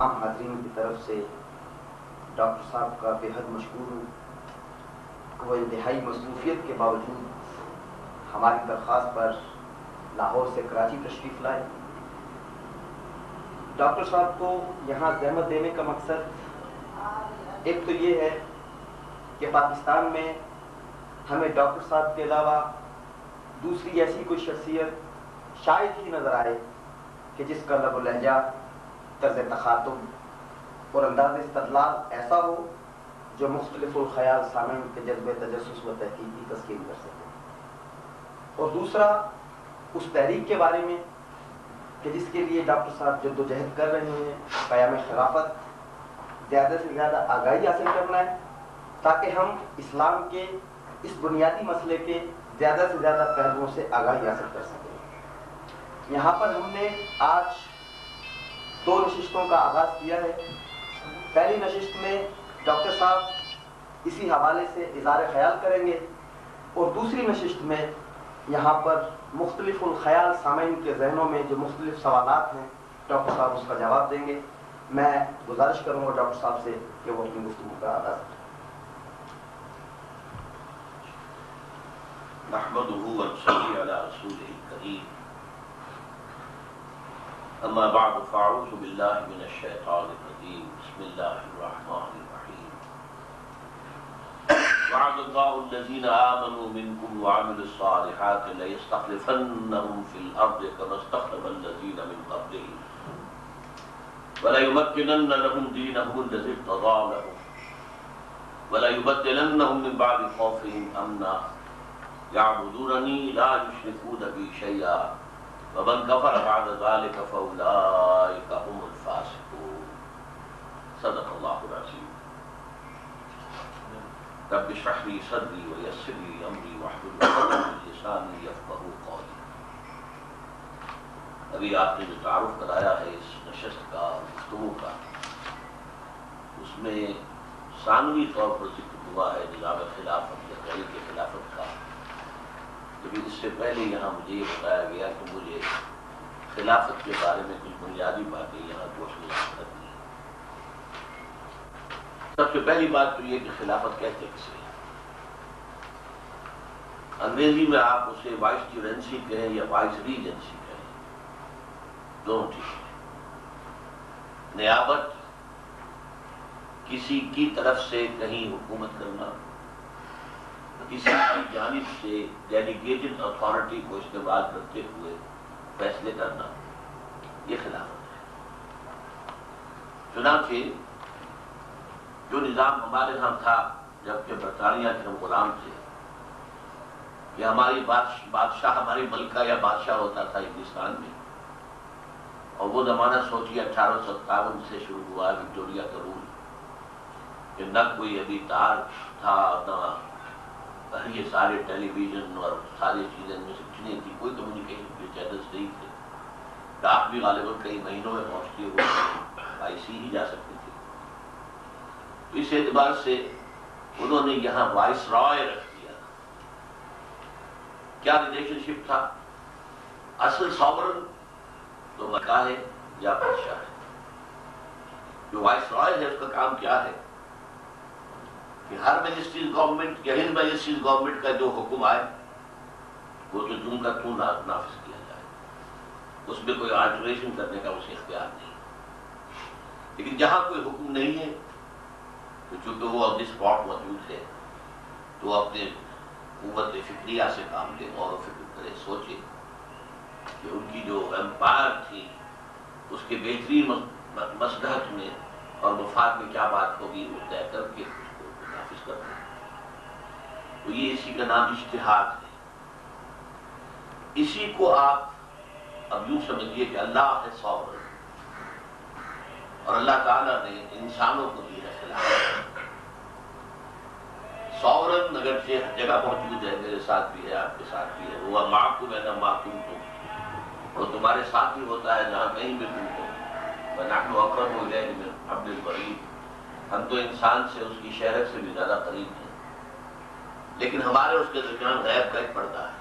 تمام حاضرین کی طرف سے ڈاکٹر صاحب کا بے حد مشکور ہوں کہ وہ انتہائی مصروفیت کے باوجود ہماری درخواست پر لاہور سے کراچی تشریف لائے۔ ڈاکٹر صاحب کو یہاں زحمت دینے کا مقصد ایک تو یہ ہے کہ پاکستان میں ہمیں ڈاکٹر صاحب کے علاوہ دوسری ایسی کوئی شخصیت شاید ہی نظر آئے کہ جس کا لب و لہجہ، طرز تخاطب اور انداز استدلال ایسا ہو جو مختلف الخیال سامعین کے جذبے تجسس و تحقیق کی تسکین کر سکے، اور دوسرا اس تحریک کے بارے میں کہ جس کے لیے ڈاکٹر صاحب جد و جہد کر رہے ہیں، قیام خلافت، زیادہ سے زیادہ آگاہی حاصل کرنا ہے تاکہ ہم اسلام کے اس بنیادی مسئلے کے زیادہ سے زیادہ پہلوؤں سے آگاہی حاصل کر سکیں۔ یہاں پر ہم نے آج 2 نشستوں کا آغاز کیا ہے۔ پہلی نشست میں ڈاکٹر صاحب اسی حوالے سے اظہار خیال کریں گے، اور دوسری نشست میں یہاں پر مختلف الخیال سامعین کے ذہنوں میں جو مختلف سوالات ہیں ڈاکٹر صاحب اس کا جواب دیں گے۔ میں گزارش کروں گا ڈاکٹر صاحب سے کہ وہ اپنی گفتگو کا آغاز کریں۔ نحمده ونصلي على رسوله الكريم، اما بعد فاعوذ بالله من الشيطان الرجيم، بسم الله الرحمن الرحيم۔ وعد الله الذين آمنوا منكم وعملوا الصالحات ليستخلفنهم في الأرض كما استخلف الذين من قبلهم وليمكنن لهم دينهم الذي ارتضى لهم وليبدلنهم من بعد خوفهم أمنا يعبدونني لا يشركون بي شيئا ومن كفر بعد ذلك فأولئك هم الفاسقون۔ صدق الله العظيم۔ رب اشرح لي صدري ويسر لي أمري واحلل عقدة من لساني يفقهوا قولي۔ ابھی آپ نے جو تعارف کرایا ہے اس نشست کا، گفتگو کا، اس میں ثانوی طور پر ذکر ہوا ہے نظام خلافت یا طریق خلافت کا، لیکن اس سے پہلے یہاں مجھے یہ بتایا گیا کہ مجھے خلافت کے بارے میں کچھ بنیادی باتیں یہاں روشنی کرنی ہے۔ سب سے پہلی بات تو یہ کہ خلافت کہتے کسے ہیں؟ انگریزی میں آپ اسے وائس ریجنسی کہیں یا وائس ریجنسی کہیں، دونوں ٹھیک ہے۔ نیابت، کسی کی طرف سے کہیں حکومت کرنا، کسی کی جانب سے ڈیلیگیٹڈ اتھارٹی کو استعمال کرتے ہوئے فیصلے کرنا، یہ خلافت ہے۔ چنانچہ جو نظام ہمارے ہاں تھا جبکہ برطانیہ کے ہم غلام تھے، کہ ہماری بادشاہ ہماری ملکہ یا بادشاہ ہوتا تھا ہندوستان میں، اور وہ زمانہ سوچیے 1857 سے شروع ہوا وکٹوریہ کا رول، کہ نہ کوئی ابھی تار تھا، نہ یہ سارے ٹیلی ویژن اور ساری چیزیں میں سے کچھ نہیں تھی، کوئی کمیونیکیشن کے چینلز نہیں تھے، ڈاک بھی غالباً کئی مہینوں میں پہنچتی ہوئی آئی ہی جا سکتی تھی۔ تو اس اعتبار سے انہوں نے یہاں وائس رائے رکھ دیا۔ کیا ریلیشن شپ تھا؟ اصل ساورن تو مکہ ہے یا بادشاہ ہے، جو وائس رائے ہے اس کا کام کیا ہے کہ ہر میجسٹریز گورنمنٹ یا ہند میجسٹریز گورنمنٹ کا جو حکم آئے وہ تو جون کا تون نافذ کیا جائے، اس میں کوئی آلٹریشن کرنے کا اسے اختیار نہیں۔ لیکن جہاں کوئی حکم نہیں ہے تو چونکہ وہ اپنی اسپاٹ موجود ہے تو اپنے قوت فکریہ سے کام لے اور فکر کرے، سوچے کہ ان کی جو امپائر تھی اس کے بہترین مصلحت میں اور مفاد میں کیا بات ہوگی، وہ طے کر کے نافذ کرتے ہیں۔ تو یہ اسی کا نام اجتہاد ہے۔ اسی کو آپ اب یوں سمجھیے کہ اللہ ہے ساورن، اور اللہ تعالیٰ نے انسانوں کو دی ہے خلافت۔ ساورن اگرچہ ہر جگہ موجود ہے، میرے ساتھ بھی ہے، آپ کے ساتھ بھی ہے، وہ معکم ہے نہ معکوم تو وہ تمہارے ساتھ ہی ہوتا ہے جہاں کہیں بھی تم ہو۔ وَنَحْنُ أَقْرَبُ إِلَيْهِ مِنْ حَبْلِ الْوَرِيدِ، ہم تو انسان سے اس کی شہرت سے بھی زیادہ قریب ہیں، لیکن ہمارے اس کے درمیان غیب کا ایک پردہ ہے،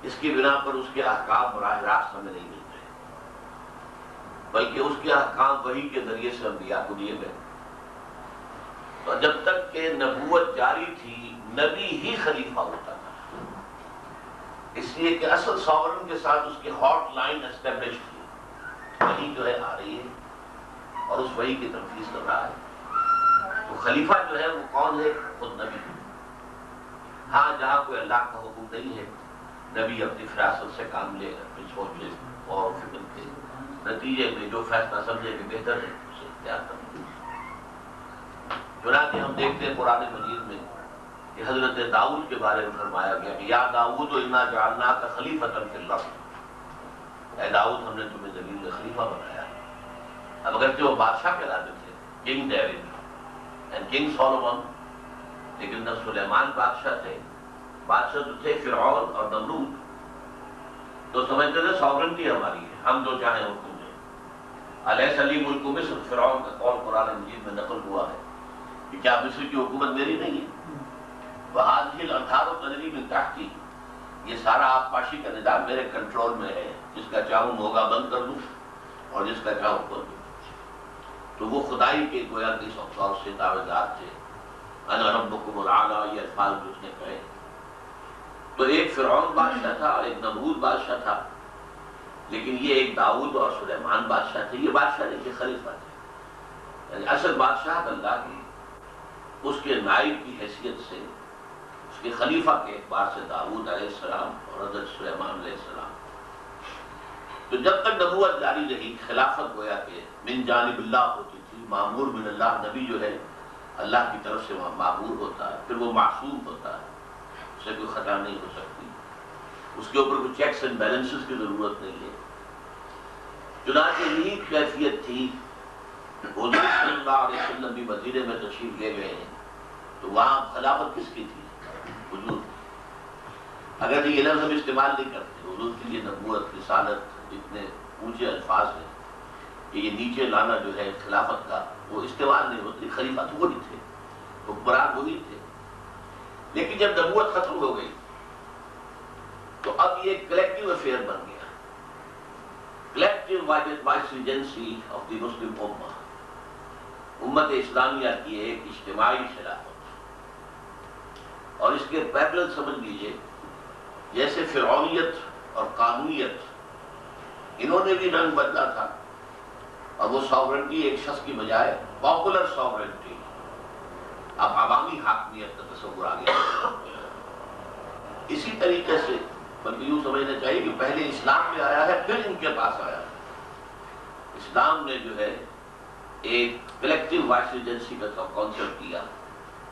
اس کی بنا پر اس کے احکام براہ راست ہمیں نہیں ملتے۔ بلکہ اس کے احکام وحی کے ذریعے سے انبیاء کو دیے گئے. تو جب تک کہ نبوت جاری تھی نبی ہی خلیفہ ہوتا تھا، اس لیے کہ اصل ساورن کے ساتھ اس کی ہاٹ لائن اسٹیبلش تھی. وحی جو ہے آ رہی ہے اور اس وحی کی تنفیذ کر رہا ہے. تو خلیفہ جو ہے وہ کون ہے؟ خود نبی. ہاں جہاں کوئی اللہ کا حکم نہیں ہے نبی اپنی فراست سے کام لے گا، اپنی سوچ اور فکر کے نتیجے میں جو فیصلہ سمجھے کہ بہتر ہے اسے اختیار کرنا. چنانچہ ہم دیکھتے ہیں قرآن مجید میں کہ حضرت داؤد کے بارے میں فرمایا گیا کہ یا داؤد انا جعلناک خلیفۃ فی الارض، اے داؤد ہم نے تمہیں زمین میں خلیفہ بنایا. اب اگرچہ وہ بادشاہ کہلاتے تھے، king David and king Solomon, لیکن نہ سلیمان بادشاہ تھے. بادشاہ تو تھے فرعون اور نمرود. تو سمجھتے تھے ساورنٹی ہماری ہے، ہم جو چاہیں حکم دیں. الیس لی ملک مصر، فرعون کا قول قرآن مجید میں نقل ہوا ہے کہ کیا مصر کی حکومت میری نہیں ہے؟ وہذہ الانہار تجری من تحتی، یہ سارا آبپاشی کا نظام میرے کنٹرول میں ہے، جس کا چاہوں موگا بند کر دوں اور جس کا چاہوں کھول دوں. تو وہ خدائی کے گویا کے طور سے دعوے دار تھے. انا ربکم الاعلی، یہ الفاظ جو اس نے کہے. تو ایک فرعون بادشاہ تھا اور ایک نمرود بادشاہ تھا، لیکن یہ ایک داؤد اور سلیمان بادشاہ تھے. یہ بادشاہ نہیں تھے، خلیفہ تھے. یعنی اصل بادشاہ اللہ کی اس کے نائب کی حیثیت سے، اس کے خلیفہ کے اعتبار سے داؤد علیہ السلام اور حضرت سلیمان علیہ السلام. تو جب تک نبوت جاری رہی خلافت گویا کہ من جانب اللہ ہوتی تھی. مامور من اللہ، نبی جو ہے اللہ کی طرف سے وہاں معمور ہوتا ہے، پھر وہ معصوم ہوتا ہے، اسے کوئی خطا نہیں ہو سکتی، اس کے اوپر کوئی چیکس اینڈ بیلنسز کی ضرورت نہیں ہے. چنانچہ یہی کیفیت تھی. حضور صلی اللہ علیہ وسلم بھی مدینے میں تشریف لے گئے ہیں تو وہاں خلافت کس کی تھی؟ حضور. اگر یہ لفظ ہم استعمال نہیں کرتے، حضور کے لیے نبوت رسالت اتنے اونچے الفاظ ہیں کہ یہ نیچے لانا جو ہے خلافت کا وہ استعمال نہیں ہوتی. خلیفہ تو وہی تھے، حکمران وہی تھے. لیکن جب نبوت ختم ہو گئی تو اب یہ کلیکٹیو افیئر بن گیا. کلیکٹیو وائسریجنسی آف دی مسلم امہ، امت اسلامیہ کی ایک اجتماعی خلافت. اور اس کے پیرلل سمجھ لیجئے جیسے فرعونیت اور قانونیت انہوں نے بھی رنگ بدلا تھا، اور وہ ساورنٹی ایک شخص کی بجائے پاپولر ساورنٹی، اب عوامی حاکمیت کا تصور آ گیا. اسی طریقے سے بلکہ یوں سمجھنا چاہیے کہ پہلے اسلام میں آیا ہے پھر ان کے پاس آیا. اسلام نے جو ہے ایک کلیکٹیو وائس ایجنسی کا کانسیپٹ کیا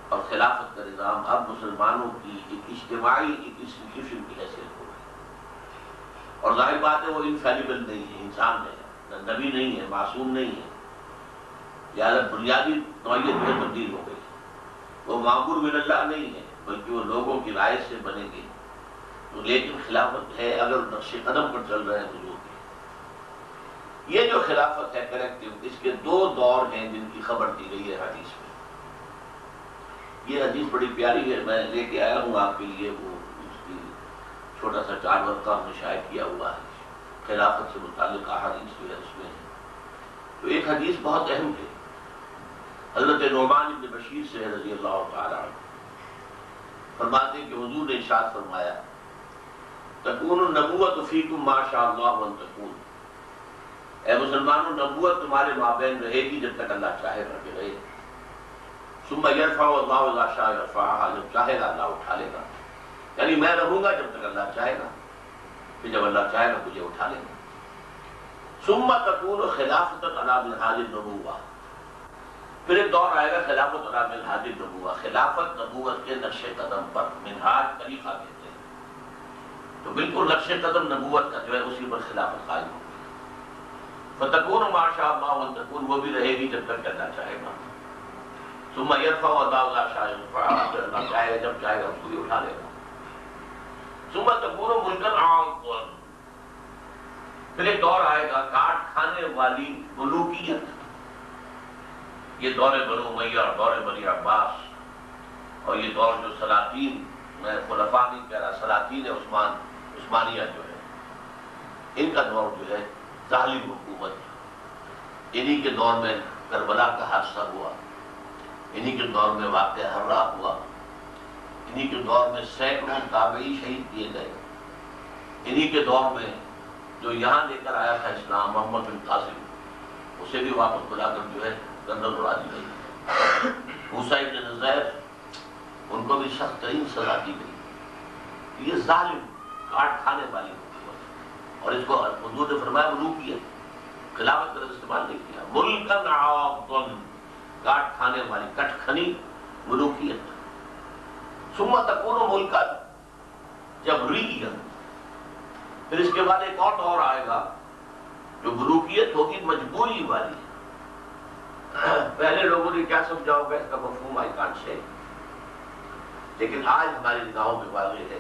اور خلافت کا نظام اب مسلمانوں کی ایک اجتماعی ایک انسٹیٹیوشن کی حیثیت ہو گئی. اور ظاہر بات ہے وہ انفیلیبل نہیں ہے، انسان ہے، نبی نہیں ہے، معصوم نہیں ہے، لہٰذا بنیادی نوعیت میں تبدیل ہو گئی. وہ معمور من اللہ نہیں ہے بلکہ وہ لوگوں کی رائے سے بنے گی. تو لیکن خلافت ہے اگر نقش قدم پر چل رہے ہیں تو یہ جو خلافت ہے کلیکٹیو، اس کے دو دور ہیں جن کی خبر دی گئی ہے حدیث میں. یہ حدیث بڑی پیاری ہے، میں لے کے آیا ہوں آپ کے لیے. وہ اس کی چھوٹا سا 4 ورقہ ہم نے شائع کیا ہوا ہے، خلافت سے متعلق احادیث جو ہے اس میں. تو ایک حدیث بہت اہم ہے، حضرت نعمان بن بشیر سے رضی اللہ تعالی عنہ. فرماتے ہیں کہ حضور نے ارشاد فرمایا تکون النبوۃ فیکم ما شاء اللہ ان تکون، اے مسلمانوں نبوت تمہارے مابین رہے گی جب تک اللہ چاہے گا کہ رہے. ثم یرفع اللہ اذا شاء یرفعها، جب چاہے گا اللہ اٹھا لے گا. یعنی میں رہوں گا جب تک اللہ چاہے گا، پھر جب اللہ چاہے گا مجھے اٹھا لے گا. ثم تکون خلافۃ علی منہاج النبوۃ، پھر ایک دور آئے گا خلافت علی منہاج النبوۃ، خلافت نبوت کے نقش قدم پر. منہاج طریقہ کہتے ہیں، تو بالکل نقش قدم نبوت کا جو ہے اسی پر خلافت قائم ہوگی. فتکون ما شاء اللہ ان تکون، وہ بھی رہے گی جب تک اللہ چاہے گا. ثم یرفع اللہ اذا شاء یرفعها، پھر اللہ چاہے گا جب چاہے گا اس کو بھی اٹھا لے گا. ثم تکون ملکا عاما، پھر ایک دور آئے گا کاٹ کھانے والی ملوکیت. یہ دور بنو امیہ اور دور بنی عباس، اور یہ دور جو سلاطین، میں خلفاء نہیں کہہ رہا، سلاطین عثمانیہ جو ہے ان کا دور جو ہے ظالم حکومت، انہی کے دور میں کربلا کا حادثہ ہوا، انہی کے دور میں واقعہ حرہ ہوا، انہی کے دور میں سینکڑوں تابعی شہید کیے گئے، انہی کے دور میں جو یہاں لے کر آیا تھا اسلام محمد بن قاسم، اسے بھی واپس بلا کر جو ہے گردن اڑا دی گئی۔ موسیٰ ابن نصیر ان کو بھی سخت ترین سزا دی گئی۔ یہ ظالم کاٹ کھانے والی حکومت، اور اس کو حضور نے فرمایا ملوکیت، خلافت کا استعمال نہیں کیا، ملکن عاقن، کاٹ کھانے والی، کٹ کھنی ملوکیت۔ ثم تکون ملکن جبریا، پھر اس کے بعد ایک اور دور آئے گا جو ملوکیت ہوگی مجبوری والی۔ پہلے لوگوں نے کیا سمجھا ہوگا اس کا مفہوم آئی کانٹ سے، لیکن آج ہماری نگاہوں میں واضح ہے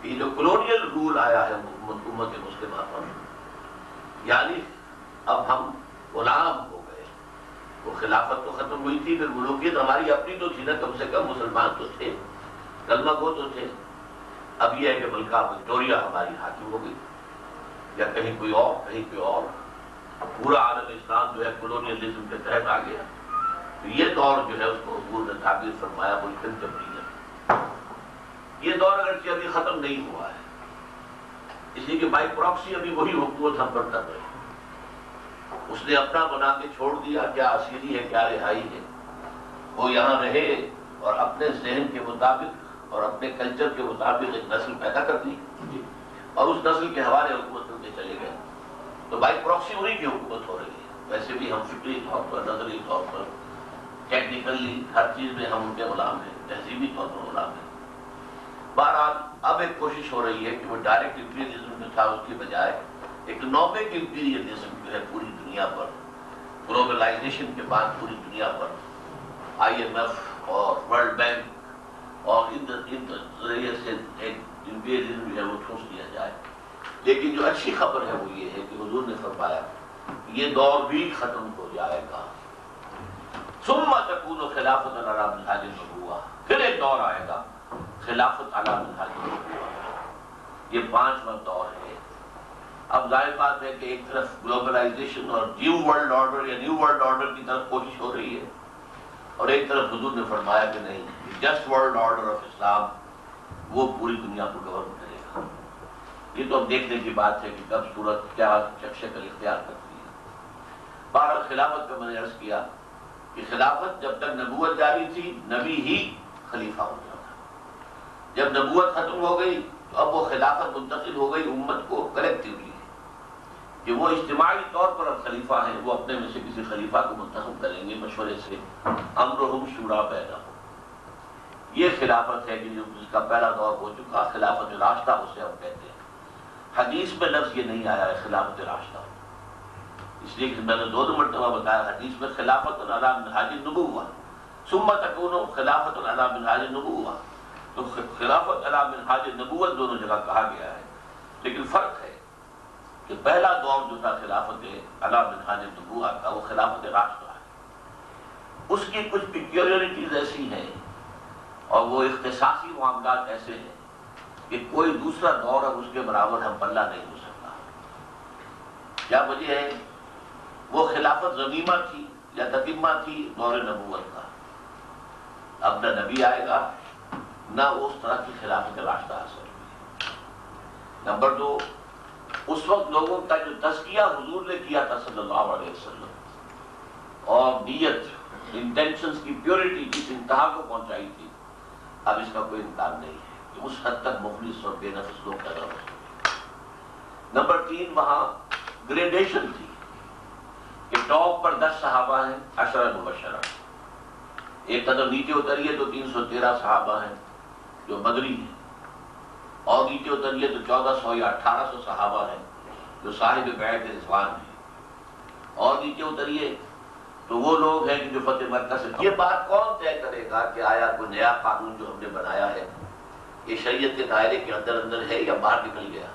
کہ جو کلونیل رول آیا ہے امت مسلمہ پر، یعنی اب ہم غلام ہو گئے۔ وہ خلافت تو ختم ہوئی تھی، پھر ملوکیت ہماری اپنی تو تھی نا، کم سے کم مسلمان تو تھے، کلمہ گو تو تھے۔ اب یہ ہے کہ ملکہ وکٹوریہ ہماری حاکم ہو گئی، یا کہیں کوئی اور، کہیں کوئی اور، پورا عالم اسلام جو ہے کلونیلزم کے تحت آ گیا۔ تو یہ دور جو ہے اس کو حضور نے تعبیر فرمایا ملکن جبریہ۔ یہ دور اگرچہ ابھی ختم نہیں ہوا ہے، اس لیے کہ بائی پراکسی ابھی وہی حکومت ہم پر کر رہے ہیں۔ اس نے اپنا بنا کے چھوڑ دیا، کیا اسیری ہے کیا رہائی ہے، وہ یہاں رہے اور اپنے ذہن کے مطابق اور اپنے کلچر کے مطابق ایک نسل پیدا کر دی، اور اس نسل کے حوالے حکومت کرتے چلے گئے۔ تو بائی پراکسی انہی کی حکومت ہو رہی ہے۔ ویسے بھی ہم فکری طور پر، نظری طور پر، ٹیکنیکلی ہر چیز میں ہم ان کے غلام ہیں، تہذیبی طور پر غلام ہیں۔ بہرحال اب ایک کوشش ہو رہی ہے کہ وہ ڈائریکٹ امپیریلزم جو تھا اس کی بجائے ایک نوبیک امپیریلزم جو ہے پوری دنیا پر، گلوبلائزیشن کے بعد پوری دنیا پر IMF اور ورلڈ بینک اور ان ذریعے سے ایک امپیریلزم جو ہے وہ ٹھوس دیا جائے۔ لیکن جو اچھی خبر ہے وہ یہ ہے کہ حضور نے فرمایا یہ دور بھی ختم ہو جائے گا۔ ثم تکون خلافت علی منہاج النبوہ، پھر ایک دور آئے گا خلافت علی منہاج النبوہ۔ یہ 5واں دور ہے۔ اب ظاہر بات ہے کہ ایک طرف گلوبلائزیشن اور نیو ورلڈ آرڈر یا نیو ورلڈ آرڈر کی طرف کوشش ہو رہی ہے، اور ایک طرف حضور نے فرمایا کہ نہیں، جسٹ ورلڈ آرڈر آف اسلام وہ پوری دنیا کو گورن کرے گا۔ یہ تو اب دیکھنے کی بات ہے کہ کب صورت کیا شکل اختیار کرتی ہے۔ بہرحال خلافت کا میں نے عرض کیا کہ خلافت جب تک نبوت جاری تھی نبی ہی خلیفہ ہوتا تھا، جب نبوت ختم ہو گئی تو اب وہ خلافت منتقل ہو گئی امت کو کلیکٹیولی، کہ وہ اجتماعی طور پر اب خلیفہ ہیں، وہ اپنے میں سے کسی خلیفہ کو منتخب کریں گے مشورے سے، امرہم شورا بینہم۔ یہ خلافت ہے کہ جس کا پہلا دور ہو چکا، خلافت راشدہ اسے ہم کہتے ہیں۔ حدیث میں لفظ یہ نہیں آیا ہے خلافت راشدہ، اس لیے کہ میں نے 2 مرتبہ بتایا حدیث میں خلافت علی منہاج النبوہ، ثم تکون خلافت علی منہاج النبوہ، تو خلافت علی منہاج النبوت دونوں جگہ کہا گیا ہے، لیکن فرق ہے کہ پہلا دور جو تھا خلافت علی منہاج النبوہ کا وہ خلافت راشدہ ہے۔ اس کی کچھ پیکیولیرٹیز ایسی ہیں اور وہ اختصاصی معاملات ایسے ہیں کہ کوئی دوسرا دور اب اس کے برابر ہم پلہ نہیں ہو سکتا۔ کیا وجہ ہے؟ وہ خلافت ضمیمہ تھی یا تتمہ تھی دور نبوت کا، اب نہ نبی آئے گا نہ اس طرح کی خلافت راشدہ حاصل ہوئی۔ نمبر 2، اس وقت لوگوں کا جو تزکیہ حضور نے کیا تھا صلی اللہ علیہ وسلم، اور نیت انٹینشنز کی پیورٹی جس انتہا کو پہنچائی تھی، اب اس کا کوئی امکان نہیں ہے کہ اس حد تک مخلص اور بے نفس لوگ پیدا ہو سکتے۔ نمبر 3، وہاں گریڈیشن تھی کہ ٹاپ پر 10 صحابہ ہیں، 10 مبشرہ، ایک قدر نیچے اتریے تو 313 صحابہ ہیں جو بدری ہیں، اور نیچے اتریے تو 1400 یا 1800 صحابہ ہیں جو صاحب بیعت رضوان ہیں، اور نیچے اتریے تو وہ لوگ ہیں جو فتح مکہ سے۔ یہ بات کون طے کرے گا کہ آیا کوئی نیا قانون جو ہم نے بنایا ہے یہ شریعت کے دائرے کے اندر ہے یا باہر نکل گیا؟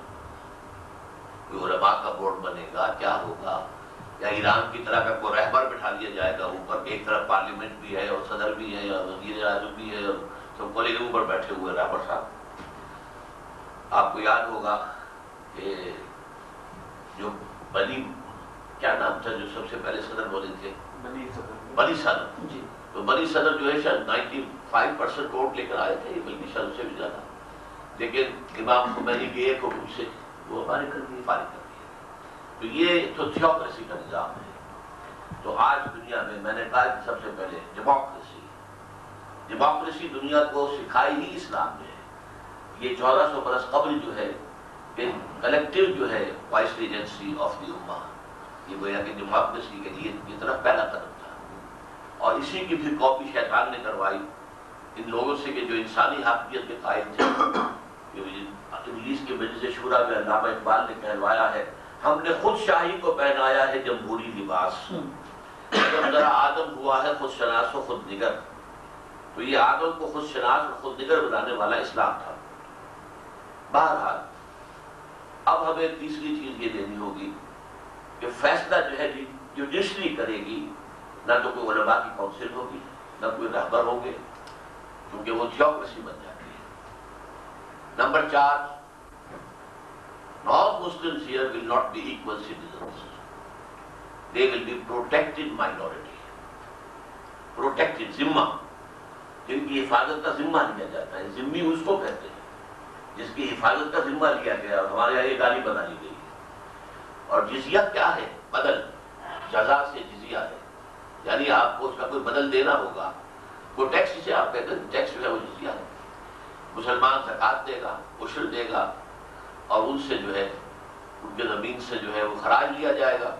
کوئی علماء کا بورڈ بنے گا، کیا ہوگا؟ یا ایران کی طرح کا کوئی رہبر بٹھا لیا جائے گا اوپر، ایک طرف پارلیمنٹ بھی ہے اور صدر بھی ہے اور وزیر اعظم بھی ہے اور سب کو لے کے اوپر بیٹھے ہوئے رہبر صاحب۔ آپ کو یاد ہوگا کہ جو بنی کیا نام تھا جو سب سے پہلے صدر بولے تھے؟ بنی صدر جی. تو بنی صدر جو ہے شاید 95% ووٹ لے کر آئے تھے، بلکہ شاید اس سے بھی زیادہ. لیکن امام خمینی کے ایک حکم سے وہ فارغ کر دیے. تو یہ تو تھیوکریسی کا نظام ہے. تو آج دنیا میں نے کہا کہ سب سے پہلے ڈیموکریسی دنیا کو سکھائی ہی اسلام نے. یہ 1400 برس قبل جو ہے کہ کلیکٹیو جو ہے وائس ریجنسی آف دی امہ، یہ گویا کہ ڈیموکریسی کے لیے یہ طرف پہلا قدم تھا. اور اسی کی پھر کاپی شیطان نے کروائی ان لوگوں سے کہ جو انسانی حاکمیت کے قائل تھے. انگلیس کے مجلس شورا میں علامہ اقبال نے کہلوایا ہے، ہم نے خود شاہی کو پہنایا ہے جمہوری لباس، جب ذرا آدم ہوا ہے خود شناس و خود نگر. تو یہ آدم کو خود شناس اور خود نگر بنانے والا اسلام تھا. بہرحال اب ہمیں تیسری چیز یہ لینی ہوگی کہ فیصلہ جو ہے جوڈیشری کرے گی، نہ تو کوئی علماء کی کونسل ہوگی، نہ کوئی رہبر ہوں گے، کیونکہ وہ تھیوکریسی بن جاتی ہے. Number 4، non-Muslims here will not be equal citizens. They will be protected minority. Protected ذمہ، جن کی حفاظت کا ذمہ لیا جاتا ہے. ذمہ اس کو کہتے ہیں جس کی حفاظت کا ذمہ لیا گیا. اور ہمارے یہاں یہ گالی بنا لی گئی ہے. اور جزیہ کیا ہے؟ بدل. جزا سے جزیہ ہے، یعنی آپ کو اس کا کوئی بدل دینا ہوگا. وہ ٹیکس جسے آپ کہتے ہیں، ٹیکس جو ہے وہ جزیہ ہے. مسلمان زکوٰۃ دے گا، عشر دے گا، اور ان سے جو ہے ان کے زمین سے جو ہے وہ خراج لیا جائے گا،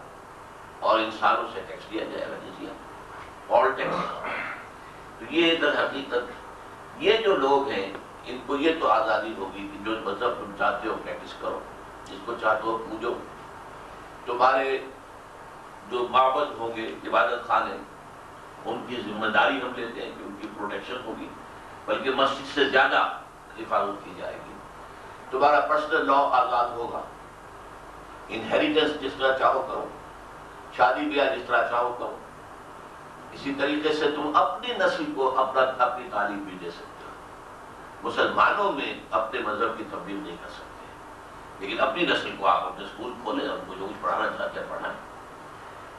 اور انسانوں سے ٹیکس لیا جائے گا، جزیہ، آل ٹیکس. تو یہ در حقیقت یہ جو لوگ ہیں ان کو یہ تو آزادی ہوگی کہ جو مذہب تم چاہتے ہو پریکٹس کرو، جس کو چاہتے ہو پوجو. تمہارے جو معبد ہوں گے، عبادت خانے، ان کی ذمہ داری ہم لیتے ہیں کہ ان کی پروٹیکشن ہوگی، بلکہ مسجد سے زیادہ حفاظت کی جائے گی. تمہارا پرسنل لا آزاد ہوگا. انہیریٹنس جس طرح چاہو کرو، شادی بیاہ جس طرح چاہو کرو. اسی طریقے سے تم اپنی نسل کو اپنی تعلیم بھی دے سکتے ہو. مسلمانوں میں اپنے مذہب کی تبدیل نہیں کر سکتے، لیکن اپنی نسل کو آپ اپنے اسکول کھولیں، ان کو جو کچھ پڑھانا چاہتے ہیں پڑھائیں.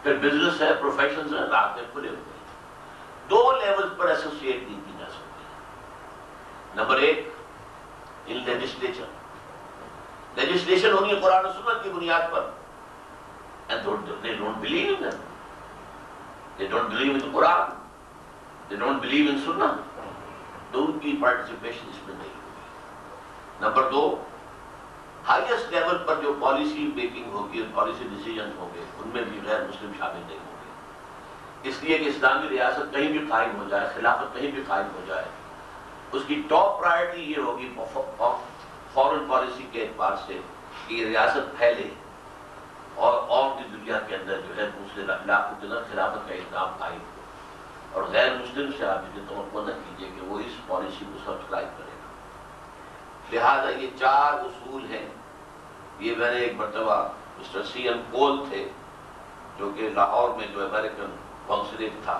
پھر بزنس ہے، پروفیشنز ہیں، راستے کھلے ہوئے ہیں. 2 لیول پر ایسوسیٹ نہیں کی جا سکتی. نمبر 1، ان لیجسلیشن ہونی ہے قرآن و سنت کی بنیاد پر. And they don't believe in them. They don't believe in the Quran. They don't believe in Sunnah. تو ان کی پارٹیسپیشن اس میں نہیں ہوگی. نمبر 2، ہائیسٹ لیول پر جو پالیسی میکنگ ہوگی اور پالیسی ڈیسیجن ہوں گے، ان میں بھی غیر مسلم شامل نہیں ہوں گے. اس لیے کہ اسلامی ریاست کہیں بھی قائم ہو جائے، خلافت کہیں بھی قائم ہو جائے، اس کی ٹاپ پرائرٹی یہ ہوگی فورن پالیسی کے اعتبار سے کہ یہ ریاست پھیلے اور کی دنیا کے اندر جو ہے دوسرے علاقوں کے اندر خلافت کا انتظام قائم ہو. اور غیر مسلم سے آپ یہ توقع نہ کیجیے کہ وہ اس پالیسی کو سبسکرائب کرے گا. لہذا یہ 4 اصول ہیں. یہ میں نے ایک مرتبہ مسٹر سی ایم کول تھے جو کہ لاہور میں جو امریکن کانسولیٹ تھا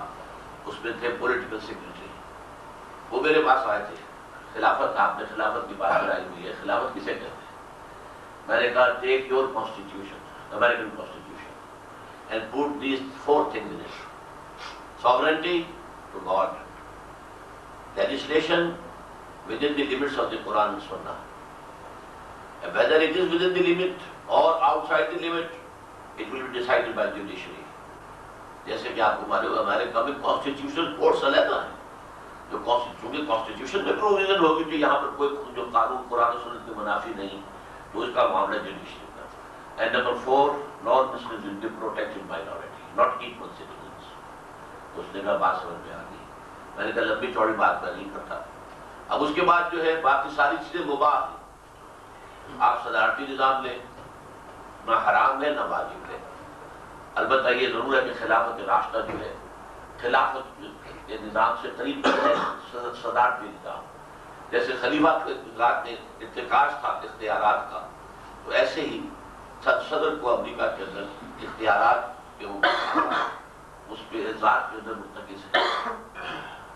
اس میں تھے پولیٹیکل سیکرٹری. وہ میرے پاس آئے تھے، خلافت، آپ نے خلافت کی بات کرائی ہوئی ہے، خلافت کسے کہتے ہیں؟ میں نے کہا take your constitution, American constitution, and put these 4 things in it. Sovereignty to God, legislation within the limits of the Quran and Sunnah, and whether it is within the limit or outside the limit, it will be decided by judiciary. جیسے کہ آپ کو معلوم ہے امریکہ میں constitution courts علیحدہ ہیں، جو چونکہ کانسٹیٹیوشن میں پروویژن ہوگی کہ یہاں پر کوئی جو قانون قرآن و سنت کے منافی نہیں، تو اس کا معاملہ جوڈیشری کا. And number 4، non-Muslims will be protected minority, not equal citizens. اس نے کہا بات سمجھ میں آ گئی. میں نے کہا لمبی چوڑی بات میں نہیں کرتا. اب اس کے بعد جو ہے باقی ساری چیزیں مباح ہیں. آپ صدارتی نظام لیں، نہ حرام ہے نہ واجب ہے. البتہ یہ ضرور ہے کہ خلافت راستہ جو ہے خلافت کے نظام سے قریب ہے صدارتی نظام. جیسے خلیفہ کے ارتکاز تھا اختیارات کا، تو ایسے ہی صدر کو امریکہ کے اندر اختیارات کے اس پہ ذات کے اندر مرتکز ہے.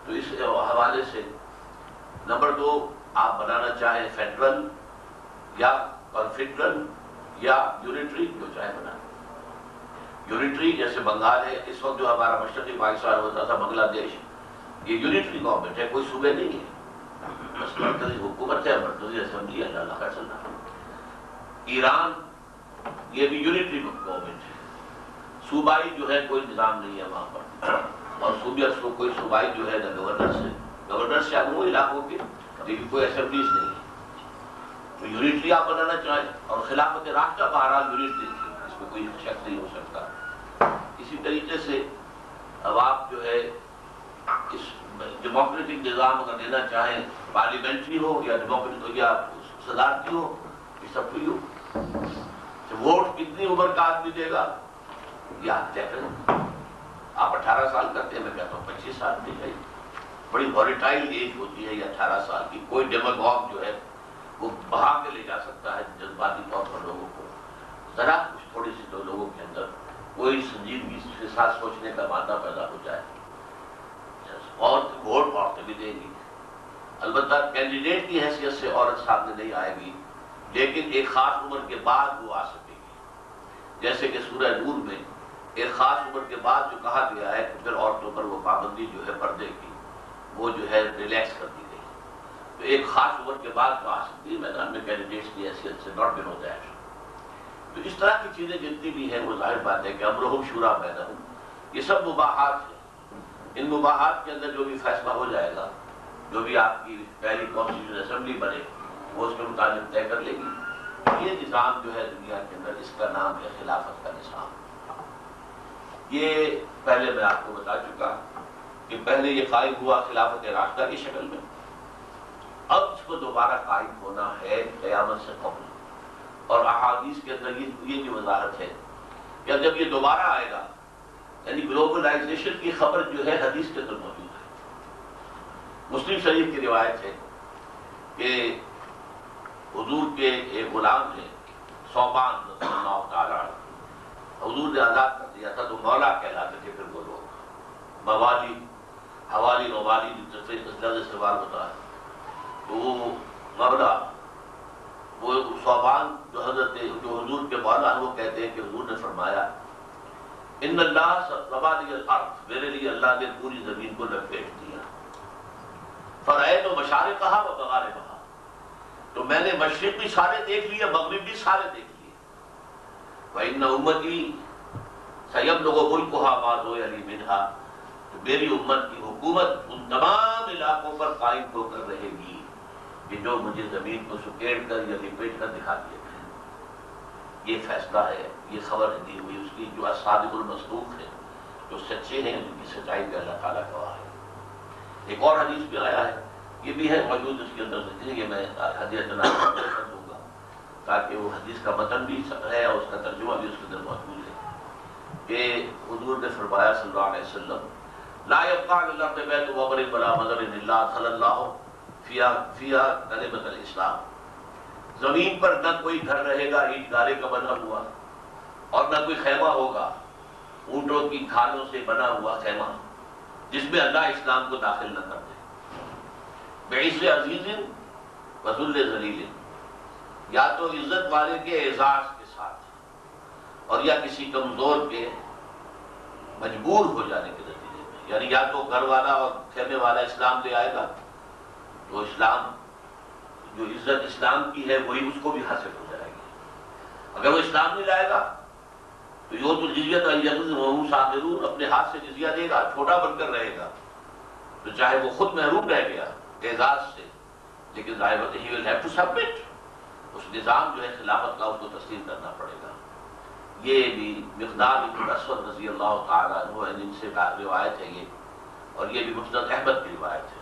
تو اس حوالے سے نمبر 2، آپ بنانا چاہیں فیڈرل یا کنفیڈرل یا یونیٹری، جو چاہے بنائیں. یونٹری جیسے بنگال ہے، اس وقت جو ہمارا مشرقی پاکستان ہوتا تھا بنگلہ دیش، یہ یونٹری گورنمنٹ ہے، کوئی صوبے نہیں ہے، بس مرکزی حکومت ہے، مرکزی اسمبلی ہے، اللہ کا چل رہا ہے۔ ایران یہ بھی یونٹری گورنمنٹ ہے، صوبائی جو ہے کوئی نظام نہیں ہے وہاں پر، اور صوبیت کو کوئی صوبائی جو ہے نہ گورنر سے وہ علاقوں کے، لیکن کوئی اسمبلیز نہیں ہے۔ تو یونٹری آپ بنانا چاہیں، اور خلافت راشدہ بہرحال یونٹری تھی، اس میں کوئی شک نہیں ہو سکتا۔ اسی طریقے سے اب آپ جو ہے اس ڈیموکریٹک نظام اگر لینا چاہیں، پارلیمنٹری ہو یا ڈیموکریٹک یا صدارتی ہو، یہ سب کوئی ہو، ووٹ کتنی عمر کا آدمی دے گا یہ آپ طے کریں۔ آپ 18 سال کرتے ہیں، میں کہتا ہوں 25 سال دے جائیے، بڑی وارٹائل ایج ہوتی ہے یہ 18 سال کی، کوئی ڈیماگوگ جو ہے وہ بہا کے لے جا سکتا ہے جذباتی طور پر لوگوں کو، ذرا کچھ تھوڑی سی تو لوگوں کے اندر کوئی سنجیدگی کے ساتھ سوچنے کا مادہ پیدا ہو جائے، اور ووٹ عورتیں بھی دیں گی، البتہ کینڈیڈیٹ کی حیثیت سے عورت سامنے نہیں آئے گی، لیکن ایک خاص عمر کے بعد وہ آ سکے گی، جیسے کہ سورہ نور میں ایک خاص عمر کے بعد جو کہا گیا ہے کہ پھر عورتوں پر وہ پابندی جو ہے پردے کی وہ جو ہے ریلیکس کر دی گئی، تو ایک خاص عمر کے بعد وہ آ سکتی ہے میدان میں کینڈیڈیٹس کی حیثیت سے، ناٹ بلو دیٹ۔ تو اس طرح کی چیزیں جتنی بھی ہیں وہ ظاہر بات ہے کہ امرہم شورا بینہم، یہ سب مباحات ہیں، ان مباحات کے اندر جو بھی فیصلہ ہو جائے گا، جو بھی آپ کی پہلی کانسٹیٹیوشن اسمبلی بنے وہ اس کے مطابق طے کر لے گی۔ یہ نظام جو ہے دنیا کے اندر اس کا نام ہے خلافت کا نظام۔ یہ پہلے میں آپ کو بتا چکا کہ پہلے یہ قائم ہوا خلافت راشدہ کی شکل میں، اب اس کو دوبارہ قائم ہونا ہے قیامت سے قبل، اور احادیث کے اندر یہ جو وضاحت ہے کہ اب جب یہ دوبارہ آئے گا، یعنی گلوبلائزیشن کی خبر جو ہے حدیث کے اندر موجود ہے۔ مسلم شریف کی روایت ہے کہ حضور کے ایک غلام نے ثوبان رضی اللہ تعالیٰ عنہ، حضور نے آزاد کر دیا تھا، تو مولا کہلاتے تھے پھر وہ لوگ، موالی، حوالی موالی جس لفظ سے سوال ہوتا ہے، تو وہ مولا، وہ ثوبان جو حضور کے مولا ہیں، وہ کہتے ہیں کہ حضور نے فرمایا ان اللہ صبا لی الارض، میرے لیے اللہ نے پوری زمین کو لپیٹ دیا، فرأیت مشارقہا و مغاربہا، تو میں نے مشرق بھی سارے دیکھ لیے، مغرب بھی سارے دیکھ لیے، وَإِنَّ أُمَّتِي سَيَبْلُغُ مُلْكُهَا مَا ذُوِيَ مِنْهَا، تو میری امت کی حکومت ان تمام علاقوں پر قائم ہو کر رہے گی کہ جو مجھے زمین کو سکیڑ کر یا لپیٹ کر دکھا دیے تھے۔ یہ فیصلہ ہے، یہ خبر دی ہوئی اس کی جو الصادق المصدوق ہے، جو سچے ہیں، جن کی سچائی پہ اللہ تعالیٰ گواہ ہے۔ ایک اور حدیث بھی آیا ہے، یہ بھی ہے موجود اس کے اندر، یہ میں حدیث جناب کر دوں گا تاکہ وہ حدیث کا متن بھی ہے اور اس کا ترجمہ بھی اس کے اندر موجود ہے، کہ حضور نے فرمایا صلی اللہ علیہ وسلم لا يبقى على الارض بيت وبر ولا مدر الا ادخل الله فيها كلمة الاسلام، زمین پر نہ کوئی گھر رہے گا اینٹ گارے کا بنا ہوا، اور نہ کوئی خیمہ ہوگا اونٹوں کی کھالوں سے بنا ہوا خیمہ، جس میں اللہ اسلام کو داخل نہ کر دے۔ بعز عزیز و ذل ذلیل، یا تو عزت والے کے اعزاز کے ساتھ، اور یا کسی کمزور کے مجبور ہو جانے کے نتیجے میں، یعنی یا تو گھر والا اور خیمے والا اسلام لے آئے گا تو اسلام، جو عزت اسلام کی ہے وہی اس کو بھی حاصل ہو جائے گی، اگر وہ اسلام نہیں لائے گا تو یوت الجزیۃ عن ید وہم صاغرون، اپنے ہاتھ سے جزیہ دے گا، چھوٹا بن کر رہے گا، تو چاہے وہ خود محروم رہ گیا اعزاز سے، لیکن ظاہر ہے ہی ول ہیو ٹو سبمٹ، اس نظام جو ہے خلافت کا اس کو تسلیم کرنا پڑے گا۔ یہ بھی مقداد بن اسود رضی اللہ تعالیٰ عنہ ان سے روایت ہے یہ، اور یہ بھی مسند احمد کی روایت ہے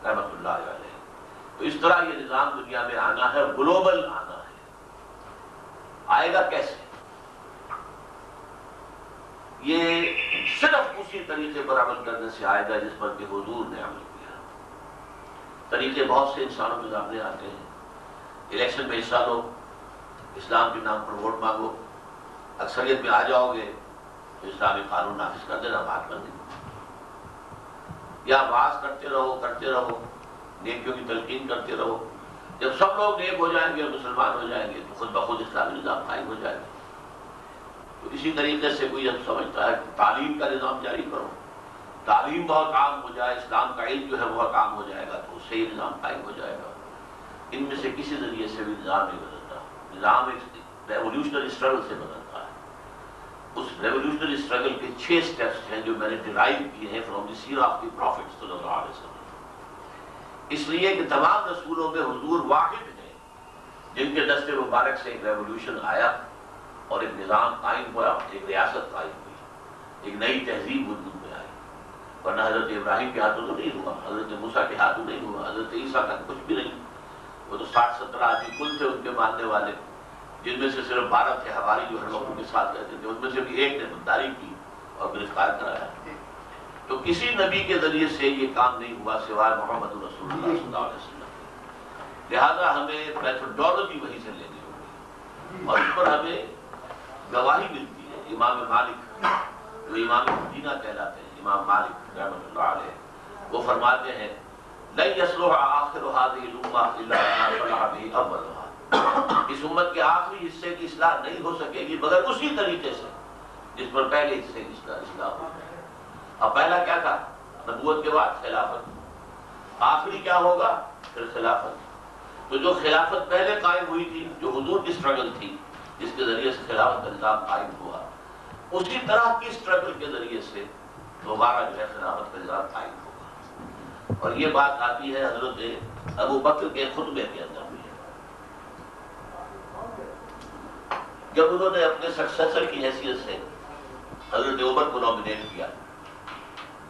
رحمۃ اللہ علیہ۔ تو اس طرح یہ نظام دنیا میں آنا ہے، گلوبل آنا ہے۔ آئے گا کیسے؟ یہ صرف اسی طریقے پر عمل کرنے سے آئے گا جس پر کہ حضور نے عمل کیا۔ طریقے بہت سے انسانوں کے سامنے آتے ہیں، الیکشن میں حصہ لو، اسلام کے نام پر ووٹ مانگو، اکثریت میں آ جاؤ گے تو اسلامی قانون نافذ کر دینا، بات بن گئی، یا واز کرتے رہو، نیکیوں کی تلقین کرتے رہو، جب سب لوگ نیک ہو جائیں گے اور مسلمان ہو جائیں گے تو خود بخود اسلامی نظام قائم ہو جائے گا۔ تو اسی طریقے سے کوئی اب سمجھتا ہے کہ تعلیم کا نظام جاری کرو، تعلیم بہت عام ہو جائے، اسلام کا علم جو ہے بہت عام ہو جائے گا تو اس سے ہی نظام قائم ہو جائے گا۔ ان میں سے کسی ذریعے سے بھی نظام نہیں بدلتا، نظام ایک ریولیوشنری اسٹرگل سے بدلتا ہے۔ اس ریولیوشنری اسٹرگل کے 6 سٹیپس ہیں جو میں نے ڈرائیو کیے ہیں فرام دی سیرہ آف دی پروفٹ صلی اللہ علیہ وسلم، اس لیے کہ تمام رسولوں میں حضور واحد ہیں جن کے دست مبارک سے ایک ریولیوشن آیا اور ایک نظام قائم ہوا، ایک ریاست قائم ہوئی، ایک نئی تہذیب وجود میں آئی۔ ورنہ حضرت ابراہیم کے ہاتھوں تو نہیں ہوا، حضرت موسیٰ کے ہاتھوں نہیں ہوا، حضرت عیسیٰ کا کچھ بھی نہیں۔ وہ تو 60-70 آدمی کل تھے ان کے ماننے والے، جن میں سے صرف 12 تھے ہماری جو ہر وقت ان کے ساتھ رہتے تھے، ان میں سے بھی ایک نے غداری کی اور گرفتار کرایا۔ تو کسی نبی کے ذریعے سے یہ کام نہیں ہوا سوائے محمد رسول اللہ صلی اللہ علیہ وسلم۔ لہذا ہمیں میتھڈولوجی وہیں سے لینی ہوگی اور اس پر ہمیں گواہی ملتی ہے۔ امام مالک جو امام مدینہ کہلاتے ہیں، امام مالک رحمۃ اللہ علیہ، وہ فرماتے ہیں لن يصلح آخر هذه الامة الا ما صلح به اولها، اس امت کے آخری حصے کی اصلاح نہیں ہو سکے گی مگر اسی طریقے سے جس پر پہلے حصے کی اصلاح ہو۔ اب پہلا کیا تھا؟ نبوت کے بعد خلافت، آخری کیا ہوگا؟ پھر خلافت۔ تو جو خلافت پہلے قائم ہوئی تھی، جو حضور کی اسٹرگل تھی جس کے ذریعے سے خلافت کا نظام قائم ہوا، اسی طرح کی اسٹرگل کے ذریعے سے دوبارہ جو ہے خلافت کا نظام قائم ہوگا۔ اور یہ بات آتی ہے حضرت ابو بکر کے خطبے کے اندر بھی، جب انہوں نے اپنے سکسیسر کی حیثیت سے حضرت عمر کو نامینیٹ کیا،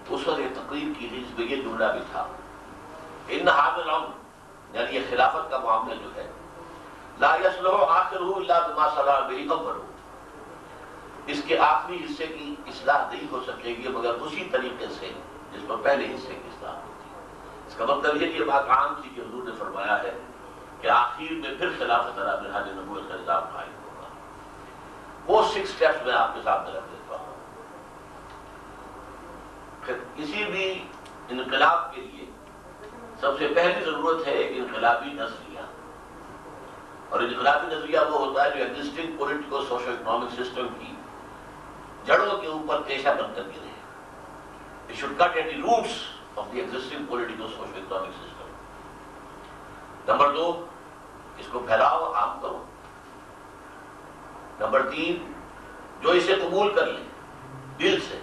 اس وقت یہ تقریر کی تھی جس میں یہ جملہ بھی تھا ان هذا الامر، یعنی یہ خلافت کا معاملہ جو ہے، لا يصلح آخرہ الا بما صلح به اولہ، اس کے آخری حصے کی اصلاح نہیں ہو سکے گی مگر اسی طریقے سے جس پر پہلے حصے کی اصلاح ہوتی ہے۔ اس کا مطلب یہ کہ یہ بات عام تھی کہ حضور نے فرمایا ہے کہ آخر میں پھر خلافت علی منہاج نبوت کا نظام قائم ہوگا۔ وہ 6 سٹیپس میں آپ کے سامنے رکھ دیتا ہوں۔ کسی بھی انقلاب کے لیے سب سے پہلی ضرورت ہے ایک انقلابی نظریہ، اور انقلابی نظریہ وہ ہوتا ہے جو existing political social economic system کی جڑوں کے اوپر تیشہ بن کر گرے۔ It should cut at the roots of the existing political social economic system۔ Number 2، اس کو پھیلاؤ، عام کرو۔ نمبر 3، جو اسے قبول کر لیں دل سے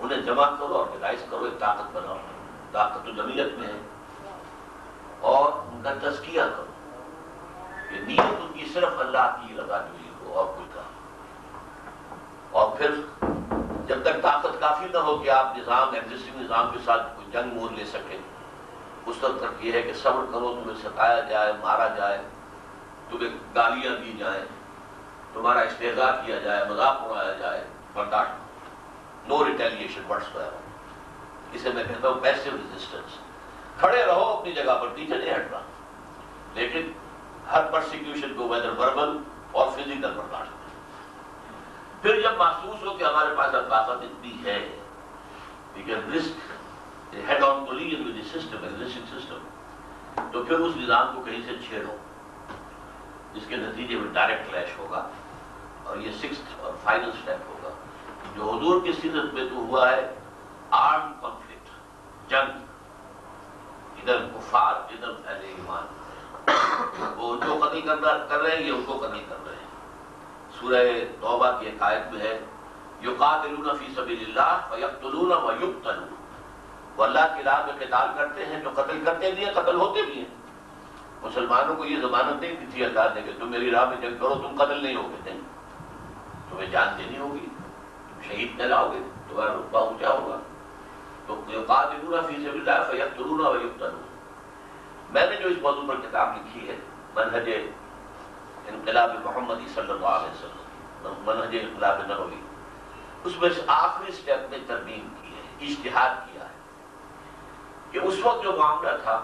انہیں جمع کرو، آرگنائز کرو، ایک طاقت بناؤ، طاقت تو جمعیت میں ہے، اور ان کا تزکیہ کرو کہ نیت ان کی صرف اللہ کی رضا جوئی ہو اور کوئی کام۔ اور پھر جب تک طاقت کافی نہ ہو کہ آپ نظام ایگزسٹنگ نظام کے ساتھ کوئی جنگ مول لے سکیں، اس وقت تک یہ ہے کہ صبر کرو، تمہیں ستایا جائے، مارا جائے، تمہیں گالیاں دی جائیں، تمہارا استہزاء کیا جائے، مذاق اڑایا جائے، برداشت، نو ریٹیلیشن واٹس، اسے میں کہتا ہوں پیسو ریزسٹنس۔ کھڑے رہو اپنی جگہ پر، پیچھے نہیں ہٹنا، لیکن ہر پرسیکیوشن کو ویدر وربل اور فزیکل برداشت۔ پھر جب محسوس ہو کہ ہمارے پاس اب طاقت اتنی ہے we can risk a head-on collision with the system, existing system، تو پھر اس نظام کو کہیں سے چھیڑو جس کے نتیجے میں ڈائریکٹ کلیش ہوگا۔ اور یہ 6th اور فائنل سٹیپ ہوگا جو حضور کی سیرت میں تو ہوا ہے، آرم کنفلکٹ، جنگ، ادھر کفار ادھر اہل ایمان، وہ ان کو قتل کر رہے ہیں، یہ ان کو قتل کر رہے ہیں۔ سورہ توبہ کی ایک آیت میں ہے یقاتلون فی سبیل اللہ فیقتلون ویقتلون، وہ اللہ کی راہ میں قتال کرتے ہیں تو قتل کرتے بھی ہیں، قتل ہوتے بھی ہیں۔ مسلمانوں کو یہ ضمانت نہیں دی تھی اللہ نے کہ تم میری راہ میں جنگ کرو، تم قتل نہیں ہوگے، نہیں، تمہیں جان دینی ہوگی، تم شہید کہلاؤ گے، تمہارا رتبہ اونچا ہوگا۔ تو یقاتلون فی سبیل اللہ فیقتلون ویقتلون۔ میں نے جو اس موضوع پر کتاب لکھی ہے منہج انقلاب محمدی صلی اللہ علیہ وسلم، منہج انقلاب نبوی، اس میں آخری سٹیپ میں ترمیم کی ہے، اجتہاد کیا ہے کہ اس وقت جو معاملہ تھا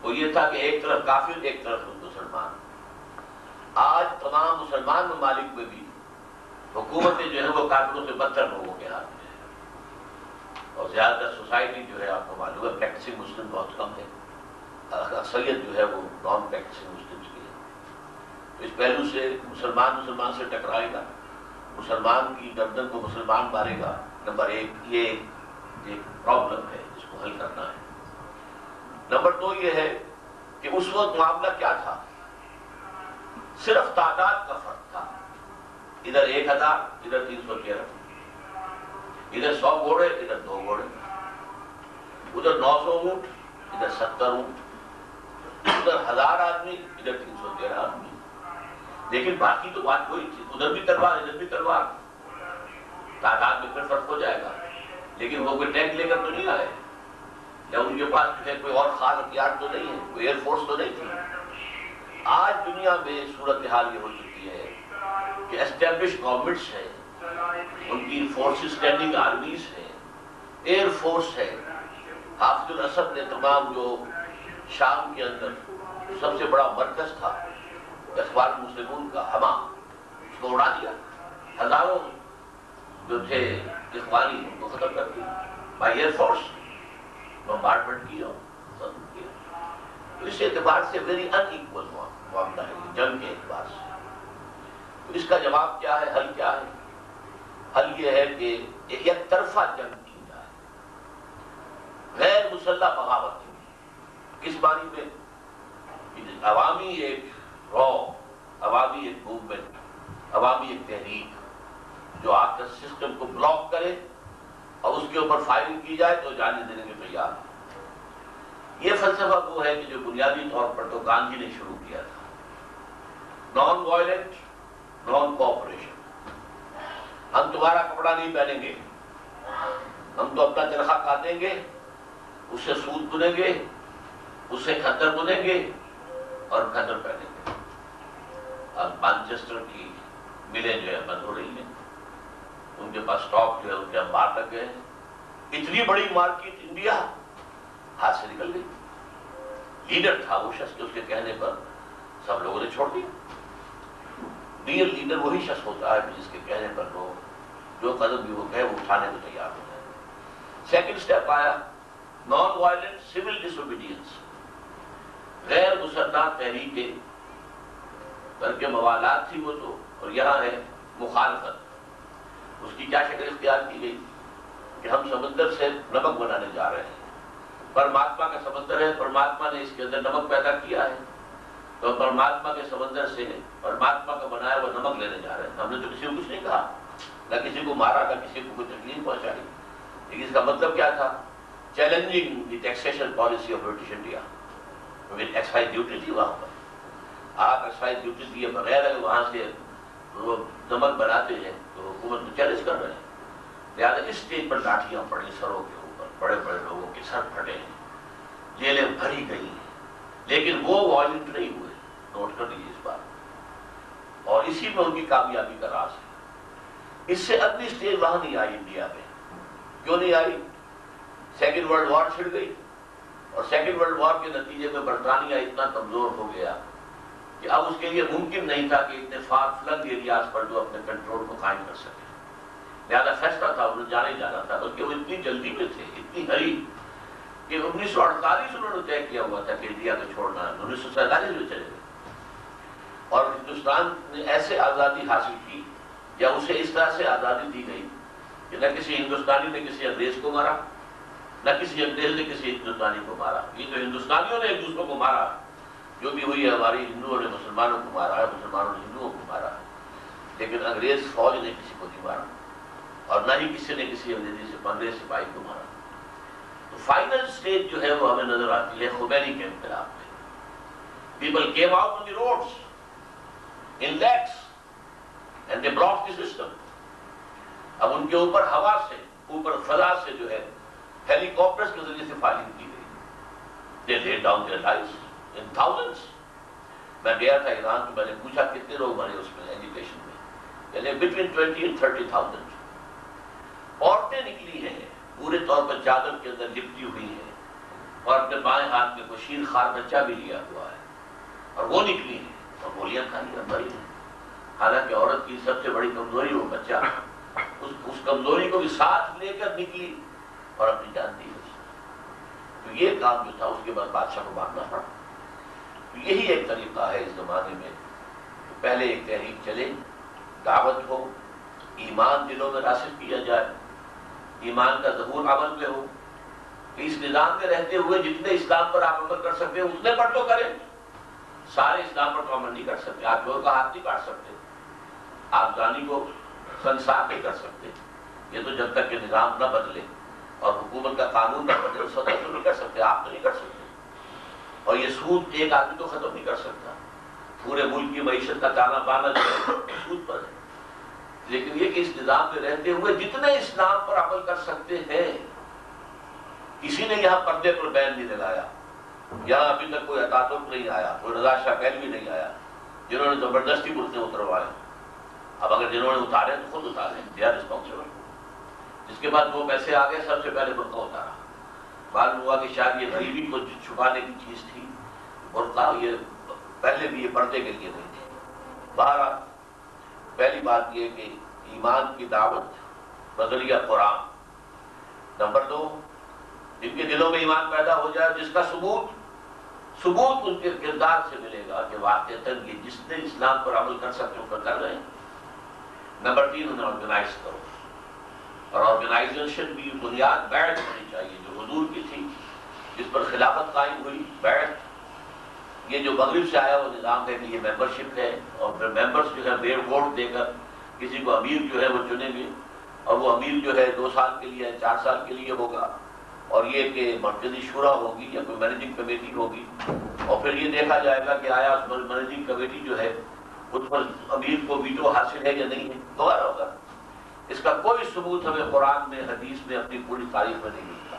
وہ یہ تھا کہ ایک طرف کافر، ایک طرف مسلمان۔ آج تمام مسلمان ممالک میں بھی حکومتیں جو ہیں وہ کافروں سے بدتر لوگوں کے ہاتھ میں ہیں، اور زیادہ تر سوسائٹی جو ہے آپ کو معلوم ہے پریکٹسنگ مسلم بہت کم ہے، اکثریت جو ہے وہ نان پریکٹسنگ مسلمس کی ہے۔ تو اس پہلو سے مسلمان سے ٹکرائے گا، مسلمان کی گردن کو مسلمان مارے گا، نمبر ایک یہ ایک پرابلم ہے جس کو حل کرنا ہے۔ نمبر دو یہ ہے کہ اس وقت معاملہ کیا تھا، صرف تعداد کا فرق تھا، ادھر 1000 ادھر 313، ادھر 100 گھوڑے ادھر 2 گھوڑے، ادھر 900 اونٹ ادھر 70 اونٹ، ادھر 1000 آدمی ادھر 313 آدمی، لیکن باقی تو بات وہی تھی، ادھر بھی تلوار ادھر بھی تلوار، تعداد میں پھر فرق ہو جائے گا، لیکن وہ کوئی ٹینک لے کر تو نہیں آئے، یا ان کے پاس جو ہے کوئی اور خاص ہتھیار تو نہیں ہے، کوئی ایئر فورس تو نہیں تھی۔ آج دنیا میں صورتحال یہ ہو چکی ہے کہ اسٹیبلش گورنمنٹس ہیں، ان کی فورسز اسٹینڈنگ آرمیز ہیں، ایئر فورس ہے۔ حافظ الاسد نے تمام جو شام کے اندر سب سے بڑا مرکز تھا اخوان المسلمون کا ہما، اس کو اڑا دیا، ہزاروں جو تھے اخوانی ان کو ختم کر دیا بائی ایئر فورس، بمبارڈمنٹ کیا، ختم کیا۔ تو اس اعتبار سے ویری ان ایکول معاملہ ہے یہ جنگ کے اعتبار سے۔ تو اس کا جواب کیا ہے، حل کیا ہے؟ حل یہ ہے کہ یک طرفہ جنگ کی جائے، غیر مسلح بغاوت کی۔ کس معنی میں؟ عوامی ایک عوامی ایک موومنٹ، عوامی ایک تحریک جو آپ کا سسٹم کو بلاک کرے اور اس کے اوپر فائرنگ کی جائے تو جانے دینے کے تیار ہے۔ یہ فلسفہ وہ ہے کہ جو بنیادی طور پر تو گاندھی نے شروع کیا تھا، نان وائلنٹ نان کوآپریشن۔ ہم تمہارا کپڑا نہیں پہنیں گے، ہم تو اپنا چرخہ کاٹیں گے، اس سے سوت بنیں گے، اس سے کھدر بنیں گے اور کھدر پہنیں گے۔ اب مانچسٹر کی ملیں جو ہے بند ہو رہی ہیں، ان کے پاس اسٹاک جو ہے ان کے انبار لگ گئے ہیں، اتنی بڑی مارکیٹ انڈیا ہاتھ سے نکل گئی۔ لیڈر تھا وہ شخص کہ اس کے کہنے پر سب لوگوں نے چھوڑ دیا۔ ریئل لیڈر وہی شخص ہوتا ہے جس کے کہنے پر لوگ جو قدم بھی وہ کہے وہ اٹھانے کو تیار ہو جائے۔ سیکنڈ سٹیپ آیا نان وائلنٹ سول ڈس اوبیڈینس، غیر مسلح تحریکیں، بلکہ موالات تھی وہ تو، اور یہاں ہے مخالفت۔ اس کی کیا شکل اختیار کی گئی کہ ہم سمندر سے نمک بنانے جا رہے ہیں، پرماتما کا سمندر ہے، پرماتما نے اس کے اندر نمک پیدا کیا ہے، تو پرماتما کے سمندر سے پرماتما کا بنایا ہوا نمک لینے جا رہے ہیں۔ ہم نے تو کسی کو کچھ نہیں کہا، نہ کسی کو مارا، نہ کسی کو کوئی تکلیف پہنچائی، لیکن اس کا مطلب کیا تھا؟ Challenging the taxation policy of British India. Excise duty تھی وہاں پر، آپ ایکسائز ڈیوٹی دیے بغیر اگر وہاں سے وہ نمک بناتے ہیں تو حکومت کو چیلنج کر رہے ہیں۔ لہٰذا اس اسٹیج پر لاٹھیاں پڑی سروں کے اوپر، بڑے بڑے لوگوں کے سر پھٹے ہیں، جیلیں بھری گئی ہیں، لیکن وہ وائلنٹ نہیں ہوئے، نوٹ کر لیجیے اس بات، اور اسی میں ان کی کامیابی کا راز ہے۔ اس سے اگلی اسٹیج وہاں نہیں آئی انڈیا میں۔ کیوں نہیں آئی؟ سیکنڈ ورلڈ وار چھڑ گئی، اور سیکنڈ ورلڈ وار کے نتیجے میں برطانیہ اتنا کمزور ہو گیا کہ اب اس کے لیے ممکن نہیں تھا کہ اتنے فار فلنگ ایریاز پر جو اپنے کنٹرول کو قائم کر سکے۔ لہٰذا فیصلہ تھا انہیں جانے جانا تھا، بلکہ وہ اتنی جلدی میں تھے، اتنی ہری کہ 1948 انہوں نے طے کیا ہوا تھا کہ انڈیا کو چھوڑنا ہے، 1947 میں چلے گئے، اور ہندوستان نے ایسے آزادی حاصل کی یا اسے اس طرح سے آزادی دی گئی کہ نہ کسی ہندوستانی نے کسی انگریز کو مارا، نہ کسی انگریز نے کسی ہندوستانی کو مارا۔ یہ تو ہندوستانیوں نے ایک دوسرے کو مارا، جو بھی ہوئی ہے، ہماری ہندوؤں نے مسلمانوں کو مارا ہے، مسلمانوں نے ہندوؤں کو مارا ہے، لیکن انگریز فوج نے کسی کو نہیں مارا، اور نہ ہی کسی نے کسی انگریز سپاہی کو مارا۔ تو فائنل اسٹیج جو ہے وہ ہمیں نظر آتی ہے خمینی کے انقلاب میں۔ People came out on the roads in lakhs and they blocked the system. اب ان کے اوپر ہوا سے، اوپر فضا سے جو ہے ہیلی کاپٹرز کے ذریعے سے فائرنگ کی گئی۔ They laid down their lives in thousands۔ میں گیا تھا ایران تو میں نے پوچھا کتنے لوگ مرے اس میں ایجوکیشن میں، یعنی بٹوین 20 and 30,000۔ عورتیں نکلی ہیں پورے طور پر چادر کے اندر لپٹی ہوئی ہیں، اور اپنے بائیں ہاتھ میں کوئی شیر خوار بچہ بھی لیا ہوا ہے، اور وہ نکلی ہیں اور گولیاں کھانی ہیں، مری ہیں۔ حالانکہ عورت کی سب سے بڑی کمزوری وہ بچہ، اس کمزوری کو بھی ساتھ لے کر نکلی اور اپنی جان دی۔ تو یہ کام جو تھا اس کے بعد بادشاہ کو ماننا پڑا۔ تو یہی ایک طریقہ ہے اس زمانے میں، پہلے ایک تحریک چلے، دعوت ہو، ایمان دلوں میں راسخ کیا جائے، ایمان کا ظہور عمل میں ہو. اس نظام میں رہتے ہوئے جتنے اسلام پر آپ عمل کر سکتے ہیں اتنے پر تو کریں. سارے اسلام پر تو عمل نہیں کر سکتے. آپ چور کا ہاتھ نہیں کاٹ سکتے، آپ زانی کو سنسار نہیں کر سکتے. یہ تو جب تک کہ نظام نہ بدلے اور حکومت کا قانون نہ بدلے سطح تو نہیں کر سکتے. آپ تو نہیں کر سکتے. اور یہ سود ایک آدمی تو ختم نہیں کر سکتا. پورے ملک کی معیشت کا تانا بانا جو ہے سود پر ہے. لیکن یہ کہ اس نظام میں رہتے ہوئے جتنے اسلام پر عمل کر سکتے ہیں. کسی نے یہاں پردے پر بین نہیں لگایا، یہاں ابھی تک کوئی اتاترک نہیں آیا، کوئی رضا شاہ پہلوی نہیں آیا جنہوں نے زبردستی برقعے اتروائے. اب اگر جنہوں نے اتارے تو خود اتارے، دے آر ریسپانسبل. جس کے بعد 2 پیسے آ گئے سب سے پہلے برقع اتارا. معلوم ہوا کہ شاید یہ غریبی کو چھپانے کی چیز تھی. برقع یہ پہلے بھی یہ پردے کے لیے نہیں تھے. بہرحال پہلی بات یہ کہ ایمان کی دعوت بذریعہ قرآن. نمبر 2، جن کے دلوں میں ایمان پیدا ہو جائے، جس کا ثبوت ان کے کردار سے ملے گا کہ واقعتاً یہ جس نے اسلام پر عمل کر سکتے ان کا کر رہے ہیں. نمبر 3، انہیں آرگنائز کرو. اور آرگنائزیشن بھی بنیاد بیعت ہونی چاہیے جو حضور کی تھی، جس پر خلافت قائم ہوئی. بیعت یہ جو مغرب سے آیا وہ نظام ہے کہ یہ ممبرشپ ہے، اور پھر ممبرس جو ہے بیر ووٹ دے کر کسی کو امیر جو ہے وہ چنیں گے، اور وہ امیر جو ہے 2 سال کے لیے 4 سال کے لیے ہوگا. اور یہ کہ مرکزی شورا ہوگی یا کوئی مینیجنگ کمیٹی ہوگی، اور پھر یہ دیکھا جائے گا کہ آیا اس مینیجنگ کمیٹی جو ہے اس پر امیر کو ویٹو حاصل ہے یا نہیں ہے. دوبارہ ہوگا. اس کا کوئی ثبوت ہمیں قرآن میں حدیث میں اپنی پوری تاریخ میں نہیں ملتا.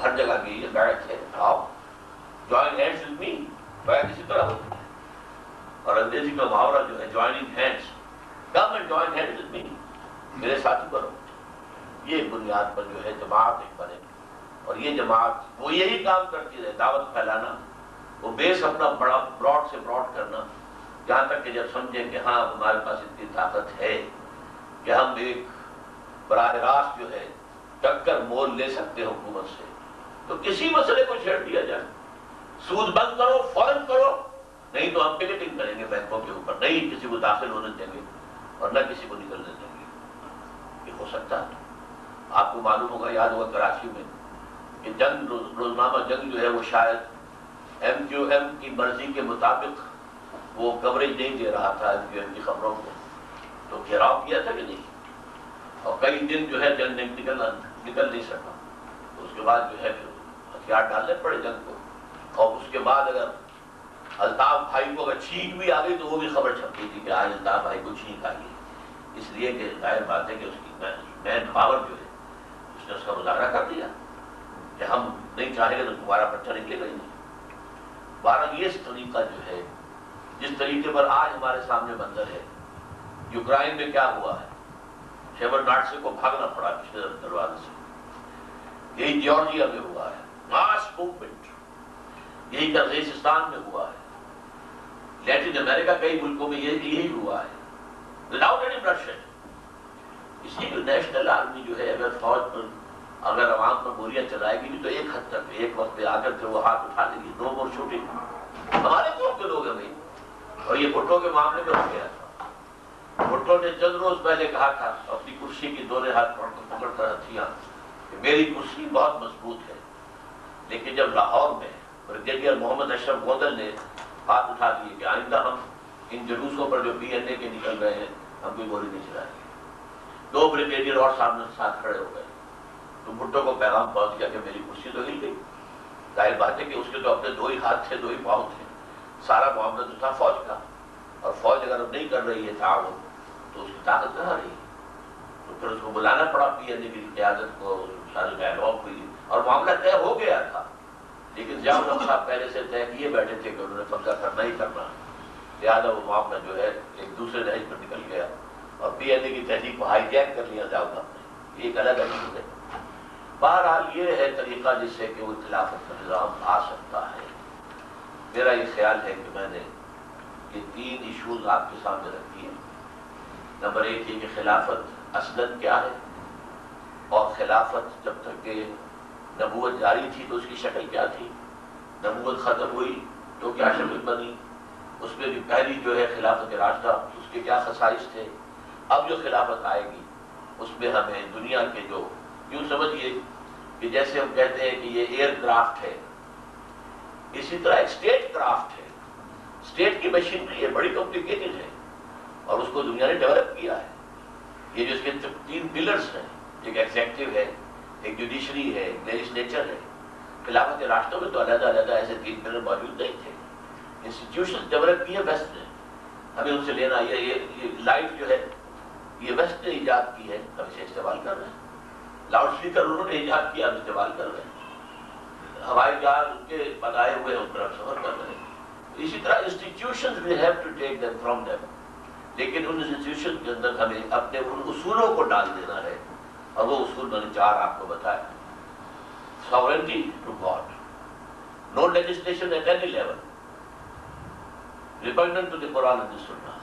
ہر جگہ کی یہ بیعت ہے. آؤ جوائن ہینڈز ود می، بیعت اسی طرح ہوتی ہے. اور انگریزی کا محاورہ جو ہے joining hands, come and join hands with me, میرے ساتھی بنو. یہ بنیاد پر جو ہے جماعت ایک بنے. اور یہ جماعت وہ یہی کام کرتی رہے، دعوت پھیلانا، وہ بیس اپنا بڑا براڈ سے براڈ کرنا، جہاں تک کہ جب سمجھیں کہ ہاں ہمارے پاس اتنی طاقت ہے کہ ہم ایک براہ راست جو ہے ٹکر مول لے سکتے ہیں حکومت سے، تو کسی مسئلے کو چھیڑ دیا جائے. سود بند کرو، فوراً کرو، نہیں تو ہم پکیٹنگ کریں گے بینکوں کے اوپر، نہیں کسی کو داخل ہونے دیں گے اور نہ کسی کو نکلنے دیں گے. یہ ہو سکتا ہے. آپ کو معلوم ہوگا، یاد ہوگا کراچی میں کہ جنگ، روزنامہ جنگ جو ہے وہ شاید ایم کیو ایم کی مرضی کے مطابق وہ کوریج نہیں دے رہا تھا ایم کیو ایم کی خبروں کو، تو گھیراؤ کیا تھا کہ نہیں. اور کئی دن جو ہے جنگ نکل نہیں سکا. تو اس کے بعد جو ہے پھر ہتھیار ڈالنے پڑے جنگ کو. اور اس کے بعد اگر الطاف بھائی کو اگر چھینک بھی آ گئی تو وہ بھی خبر چھپتی تھی کہ آج الطاف بھائی کو چھینک آئی ہے. اس لیے کہ ظاہر بات ہے کہ اس کی مین پاور جو ہے اس نے اس کا مظاہرہ کر دیا کہ ہم نہیں چاہیں گے تو تمہارا پٹھا نکلے گا ہی نہیں. بہرحال یہ طریقہ جو ہے، جس طریقے پر آج ہمارے سامنے منظر ہے، یوکرائن میں کیا ہوا ہے، شیور ناٹسے کو بھاگنا پڑا پچھلے دروازے سے. یہی جارجیا میں ہوا ہے، ماس موومنٹ. یہی قزاقستان میں ہوا ہے. لیٹن امریکہ کئی ملکوں میں یہی ہوا ہے، وداؤٹ اینی بلڈشیڈ. اس لیے کہ نیشنل آرمی جو ہے اگر فوج پر، اگر عوام پر گولیاں چلائے گی بھی تو ایک حد تک، ایک وقت پہ آ کر وہ ہاتھ اٹھا لے گی. نو مور شوٹنگ. ہمارے قوم کے لوگ ہیں بھائی. اور یہ بھٹو کے معاملے میں ہو گیا تھا. بھٹو نے چند روز پہلے کہا تھا اپنی کرسی کی دونوں ہاتھ پکڑ کر ہتھیاں کہ میری کرسی بہت مضبوط ہے. لیکن جب لاہور میں بریگیڈیئر محمد اشرف گودل نے ہاتھ اٹھا دیے کہ آئندہ ہم ان جلوسوں پر جو پی این اے کے نکل رہے ہیں ہم کوئی گولی نہیں چلائیں گے، 2 بریگیڈیئر اور سامنے ساتھ کھڑے ہو گئے. تو بھٹو کو پیغام پہنچ گیا کہ میری کرسی تو ہل گئی. ظاہر بات ہے کہ اس کے تو اپنے 2 ہی ہاتھ تھے، 2 ہی پاؤں تھے. سارا معاملہ تو تھا فوج کا، اور فوج اگر اب نہیں کر رہی ہے تعاون تو اس کی طاقت کہاں رہی. تو پھر اس کو بلانا پڑا پی این اے کی قیادت کو، ساری ڈائلاگ ہوئی اور معاملہ طے ہو گیا تھا. لیکن ضیاء الحق صاحب پہلے سے طے کیے بیٹھے تھے کہ انہوں نے قبضہ کرنا ہی کرنا، لہٰذا وہ معاملہ جو ہے ایک دوسرے نہج پر نکل گیا اور پی این اے کی تحریک کو ہائی جیک کر لیا ضیاء الحق نے. یہ ایک الگ چیز ہے. بہرحال یہ ہے طریقہ جس سے کہ وہ خلافت کا نظام آ سکتا ہے. میرا یہ خیال ہے کہ میں نے یہ 3 ایشوز آپ کے سامنے رکھ دیے. نمبر 1 یہ کہ خلافت اصلاً کیا ہے، اور خلافت جب تک کہ نبوت جاری تھی تو اس کی شکل کیا تھی، نبوت ختم ہوئی تو کیا شکل بنی، اس میں بھی پہلی جو ہے خلافت راشدہ اس کے کیا خصائص تھے، اب جو خلافت آئے گی اس میں ہمیں دنیا کے جو یوں سمجھیے کہ جیسے ہم کہتے ہیں کہ یہ ایئر کرافٹ ہے، اسی طرح ایک اسٹیٹ کرافٹ ہے. اسٹیٹ کی مشینری ہے، بڑی کمپلیکیٹڈ ہے، اور اس کو دنیا نے ڈیولپ کیا ہے. یہ جو اس کے 3 پلرز ہیں، ایک ایگزیکٹو ہے، ایک جوڈیشری ہے، ایک لیجسلیچر ہے. خلافت راستوں میں تو علیحدہ علیحدہ ایسے 3 پلر موجود نہیں تھے. انسٹیٹیوشن ڈیولپ کی ہے ویسٹ نے، ہمیں ان سے لینا. یہ لائٹ جو ہے یہ ویسٹ نے ایجاد کی ہے، ہم اسے استعمال کر رہے ہیں. لاؤڈ اسپیکر انہوں نے ایجاد کیا، ہم استعمال کر رہے ہیں. ہوائی جہاز ان کے بنائے ہوئے ان پر ہم سفر کر رہے ہیں. اسی طرح institutions we have to take them from them, لیکن ان انسٹیٹیوشن کے اندر ہمیں اپنے ان اصولوں کو ڈال دینا ہے. اور وہ اصول میں نے 4 آپ کو بتایا. sovereignty to God, no legislation at any level repugnant to the Quran and the Sunnah,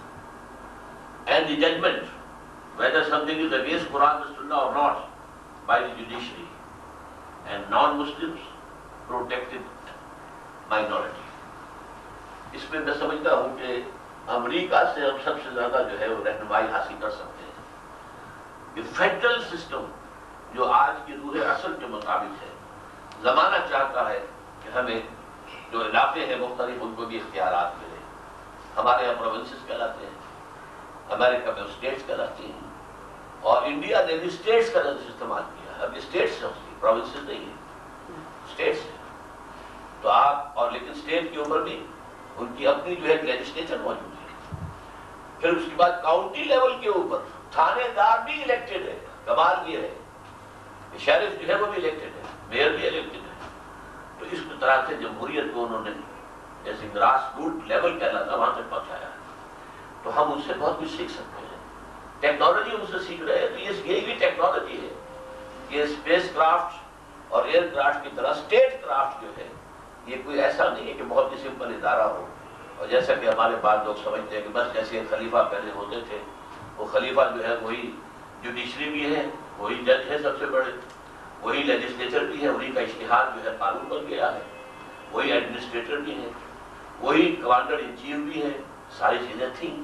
and the judgment whether something is against Quran and Sunnah or not by the judiciary, and non-Muslims protected minority. اس میں میں سمجھتا ہوں کہ امریکہ سے ہم سب سے زیادہ جو ہے وہ رہنمائی حاصل کر سکتے ہیں. یہ فیڈرل سسٹم جو آج کی روح اصل کے مطابق ہے، زمانہ چاہتا ہے کہ ہمیں جو علاقے ہیں مختلف ان کو بھی اختیارات ملے. ہمارے یہاں پروونسز کہلاتے ہیں، امریکہ میں اسٹیٹس کہلاتی ہیں، اور انڈیا نے بھی اسٹیٹس کا لفظ استعمال کیا ہے. اب اسٹیٹس ہیں، اس کی پروونسز نہیں ہیں، اسٹیٹس ہیں. تو آپ اور لیکن اسٹیٹ کے اوپر بھی ان کی اپنی جو ہے لیجسلیچر موجود ہے. پھر اس کے بعد کاؤنٹی لیول کے اوپر تھانے دار بھی الیکٹڈ ہے. کمال یہ ہے کہ شیرف جو ہے وہ بھی الیکٹڈ ہے، میئر بھی الیکٹڈ ہے. تو اس طرح سے جمہوریت کو انہوں نے جیسے گراس روٹ لیول کہلاتا وہاں تک پہنچایا. تو ہم ان سے بہت کچھ سیکھ سکتے ہیں. ٹیکنالوجی ان سے سیکھ رہے ہیں. تو یہی بھی ٹیکنالوجی ہے. یہ اسپیس کرافٹ اور ایئر کرافٹ کی طرح اسٹیٹ کرافٹ جو ہے یہ کوئی ایسا نہیں ہے کہ بہت ہی سمپل ادارہ ہو. اور جیسا کہ ہمارے بعض لوگ سمجھتے ہیں کہ بس جیسے خلیفہ پہلے ہوتے تھے، وہ خلیفہ جو ہے وہی جوڈیشری بھی ہے، وہی جج ہے سب سے بڑے، وہی لیجسلیچر بھی ہے، وہی کا اشتہار جو ہے قانون بن گیا ہے، وہی ایڈمنسٹریٹر بھی ہے، وہی کمانڈر ان چیف بھی ہے. ساری چیزیں تھیں،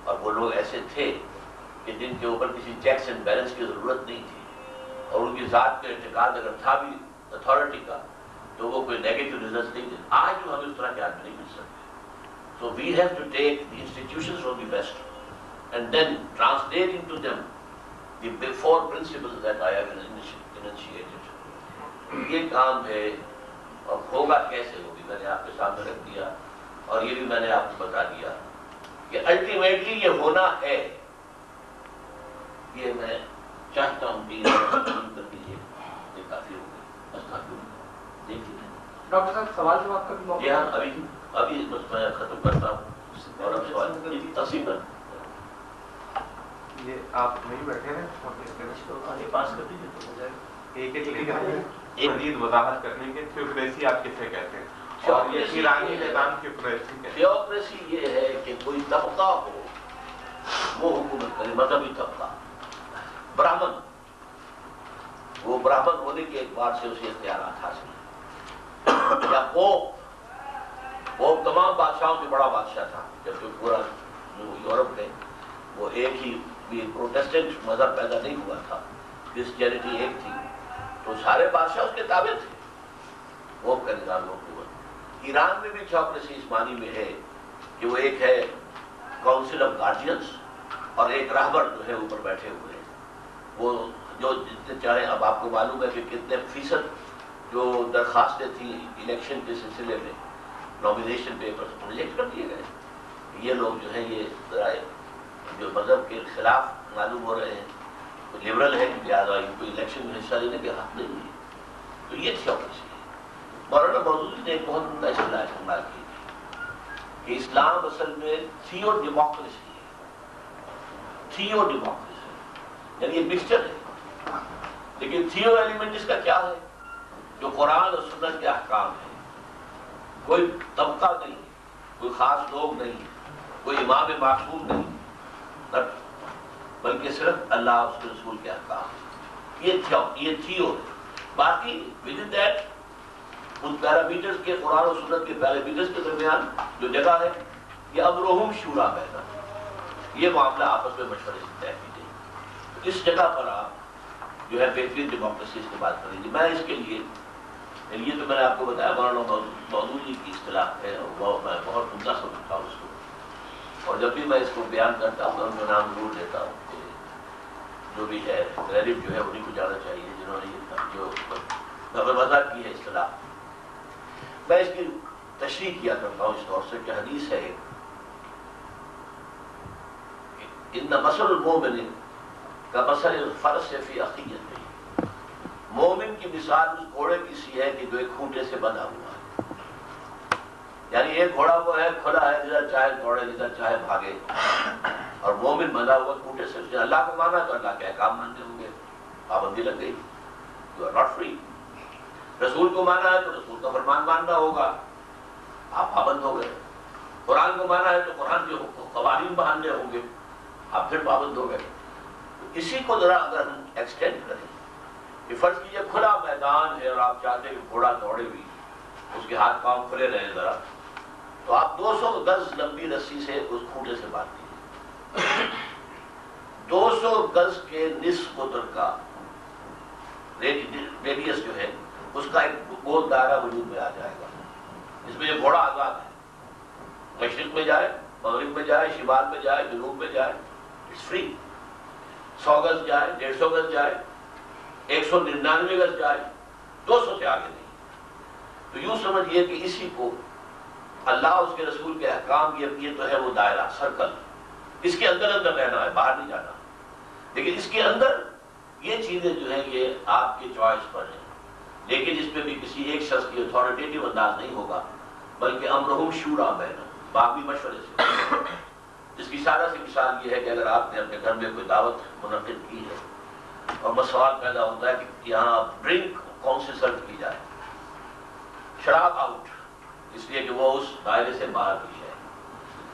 اور وہ لوگ ایسے تھے کہ جن کے اوپر کسی چیکس اینڈ بیلنس کی ضرورت نہیں تھی، اور ان کی ذات پہ اعتقاد اگر تھا بھی اتھارٹی کا تو وہ کوئی نیگیٹو ریزلٹ نہیں دے. آج جو ہمیں اس طرح کے آدمی نہیں مل سکتے. So we have to take the institutions from the best and then translate into them the 4 principles that I have enunciated. یہ کام ہے، اور ہوگا کیسے وہ بھی میں نے آپ کے سامنے رکھ دیا، اور یہ بھی میں نے آپ کو بتا دیا کہ الٹیمیٹلی یہ ہونا ہے. یہ میں چاہتا ہوں کہ کر دیجیے، یہ کافی ہو گئی، بس کافی ہو گئی. دیکھیے ڈاکٹر صاحب سوال جواب کا بھی موقع. جی ہاں، ابھی بس میں ختم کرتا ہوں اور اب سوال تقسیم کر. یہ آپ نہیں بیٹھے ہیں، پاس کر دیجیے تو ہو جائے. ایک مزید وضاحت کرنے کے تھیوکریسی آپ کسے کہتے ہیں، اور یہ ایرانی نظام تھیوکریسی کہتے ہیں. تھیوکریسی یہ ہے کہ کوئی طبقہ ہو وہ حکومت کرے، مذہبی طبقہ. براہمن، وہ براہمن ہونے کے اعتبار سے اسے اختیارات حاصل ہیں. یا پوپ تمام بادشاہوں سے بڑا بادشاہ تھا، جبکہ پورا یورپ میں وہ ایک ہی پروٹیسٹنٹ مذہب پیدا نہیں ہوا تھا، کرسچینٹی ایک تھی، تو سارے بادشاہ اس کے تابع تھے. پوپ کا نظام حکومت. ایران میں بھی تھیوکریسی اس معنی میں ہے کہ وہ ایک ہے کاؤنسل آف گارڈینس، اور ایک راہبر جو ہے اوپر بیٹھے ہوئے ہیں. وہ جو جتنے چاہیں، اب آپ کو معلوم ہے کہ کتنے فیصد جو درخواستیں تھیں الیکشن کے سلسلے میں، نامینیشن پیپرز ریجیکٹ کر دیے گئے. یہ لوگ جو ہیں یہ جو مذہب کے خلاف معلوم ہو رہے ہیں، لبرل ہے، لہٰذا ان کو الیکشن میں حصہ لینے کے حق نہیں ہے. تو یہ تھیوکریسی ہے. مولانا مودودی نے ایک بہت عمدہ اصطلاح استعمال کی کہ اسلام اصل میں تھیو ڈیموکریسی ہے. تھیو ڈیموکریسی یعنی یہ مکسچر ہے، لیکن تھیو ایلیمنٹ اس کا کیا ہے؟ جو قرآن اور سنت کے احکام ہیں. کوئی طبقہ نہیں، کوئی خاص لوگ نہیں، کوئی امام معصوم نہیں، بلکہ صرف اللہ اور اس کے رسول کے احکام. یہ تھیو ہے. باقی with in that in parameters کے، قرآن اور سنت کے پیرامیٹرز کے درمیان جو جگہ ہے، یہ امرہم شورا بینہم، یہ معاملہ آپس میں مشورے سے طے کی گئی. اس جگہ پر آپ جو ہے بہترین ڈیموکریسی استعمال کریں گے. میں اس کے لیے یہ تو میں نے آپ کو بتایا مولانا مودودی کی اصطلاح ہے، میں بہت عمدہ سمجھتا ہوں اس کو، اور جب بھی میں اس کو بیان کرتا ہوں ان کا نام ضرور لیتا ہوں کہ جو بھی ہے کریڈٹ جو ہے انہیں کو جانا چاہیے جنہوں نے یہ جو نقل وضع کی ہے اصطلاح. میں اس کی تشریح کیا کرتا ہوں اس طور سے کہ حدیث ہے ان مثل المؤمن کمثل الفرس فی اخیۃ، مومن کی مثال اس گھوڑے کی سی ہے کہ جو ایک کھوٹے سے بندھا ہوا ہے. یعنی ایک گھوڑا وہ ہے کھلا ہے، جدھر چاہے دوڑے جدھر چاہے بھاگے، اور مومن بندھا ہوا کھوٹے سے. اس نے اللہ کو مانا تو اللہ کے احکام ماننے ہوں گے، پابندی لگ گئی، یو آر ناٹ فری. رسول کو مانا ہے تو رسول کا فرمان ماننا ہوگا، آپ پابند ہو گئے. قرآن کو مانا ہے تو قرآن کے قوانین ماننے ہوں گے، آپ پھر پابند ہو گئے. اسی کو ذرا اگر ہم ایکسٹینڈ کریں کہ فرض کیجیے کھلا میدان ہے اور آپ چاہتے ہیں کہ گھوڑا دوڑے بھی، اس کے ہاتھ پاؤں کھلے رہے ذرا، تو آپ 200 گز لمبی رسی سے اس کھوٹے سے باندھ دیجیے. 200 گز کے نصف قطر کا ریڈیس جو ہے اس کا ایک گول دائرہ وجود میں آ جائے گا. اس میں یہ گھوڑا آزاد ہے، مشرق میں جائے، مغرب میں جائے، شمال میں جائے، جنوب میں جائے، اٹس فری. 100 گز جائے، 150 گز جائے، 199 گز جائے، 200 سے آگے نہیں. تو یوں سمجھئے کہ اسی کو اللہ اس کے رسول کے احکام یہ تو ہے وہ دائرہ سرکل، اس کے اندر اندر رہنا ہے، باہر نہیں جانا. لیکن اس کے اندر یہ چیزیں جو ہیں یہ آپ کی چوائس پر ہیں، لیکن اس میں بھی کسی ایک شخص کی اتھارٹیٹیو انداز نہیں ہوگا، بلکہ امرہم شورا بینہم، باقی مشورے سے. اس کی سادہ سی مثال یہ ہے کہ اگر آپ نے اپنے گھر میں کوئی دعوت منعقد کی ہے اور بس سوال پیدا ہوتا ہے کہ یہاں ڈرنک کون سی سرو کی جائے، شراب آؤٹ، اس لیے کہ وہ اس دائرے سے باہر کی ہے.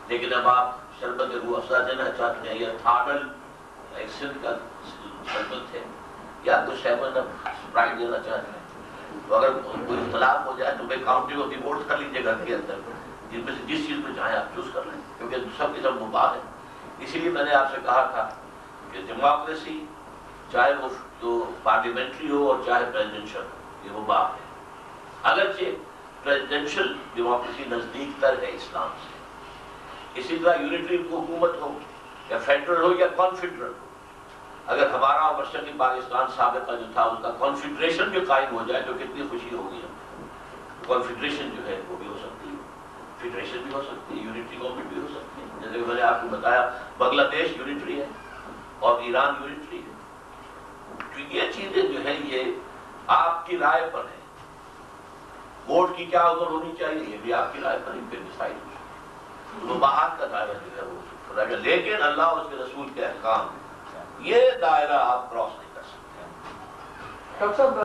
لیکن اب آپ شربت روح افزا دینا چاہتے ہیں، یہ تھاڈل ایک سندھ کا شربت ہے، یا کچھ سیون اسپرائٹ دینا چاہتے ہیں، تو اگر کوئی اختلاف ہو جائے تو میں کاؤنٹنگ آف دی ووٹس کر لیجیے گھر کے اندر، جن میں سے جس چیز کو چاہیں آپ چوز کر لیں، کیونکہ سب کی سب مباح ہے. اسی لیے میں نے آپ سے کہا تھا کہ ڈیموکریسی چاہے وہ جو پارلیمنٹری ہو اور چاہے پریزیڈنشل ہو، یہ مباح ہے. اگرچہ پریزیڈنشل ڈیموکریسی نزدیک تر ہے اسلام سے. اسی طرح یونٹری حکومت ہو یا فیڈرل ہو یا کانفیڈرل ہو، اگر ہمارا مشرقی پاکستان سابقہ جو تھا اس کا کانفیڈریشن بھی قائم ہو جائے تو کتنی خوشی ہوگی ہم. کانفیڈریشن جو ہے وہ بھی ہو سکتی ہے، فیڈریشن بھی ہو سکتی ہے، یونٹری گورنمنٹ بھی ہو سکتی ہے. جیسے کہ میں نے آپ کو بتایا بنگلہ دیش یونٹری ہے اور ایران یونٹری ہے. تو یہ چیزیں جو ہیں یہ آپ کی رائے پر ہیں. ووٹ کی کیا عمر ہونی چاہیے یہ بھی آپ کی رائے پر ان پہ ڈیسائیڈ ہوگی. مباحات کا دائرہ جو ہے وہ، لیکن اللہ اور اس کے رسول کے احکام یہ دائرہ آپ کراس نہیں کر سکتے. ڈاکٹر صاحب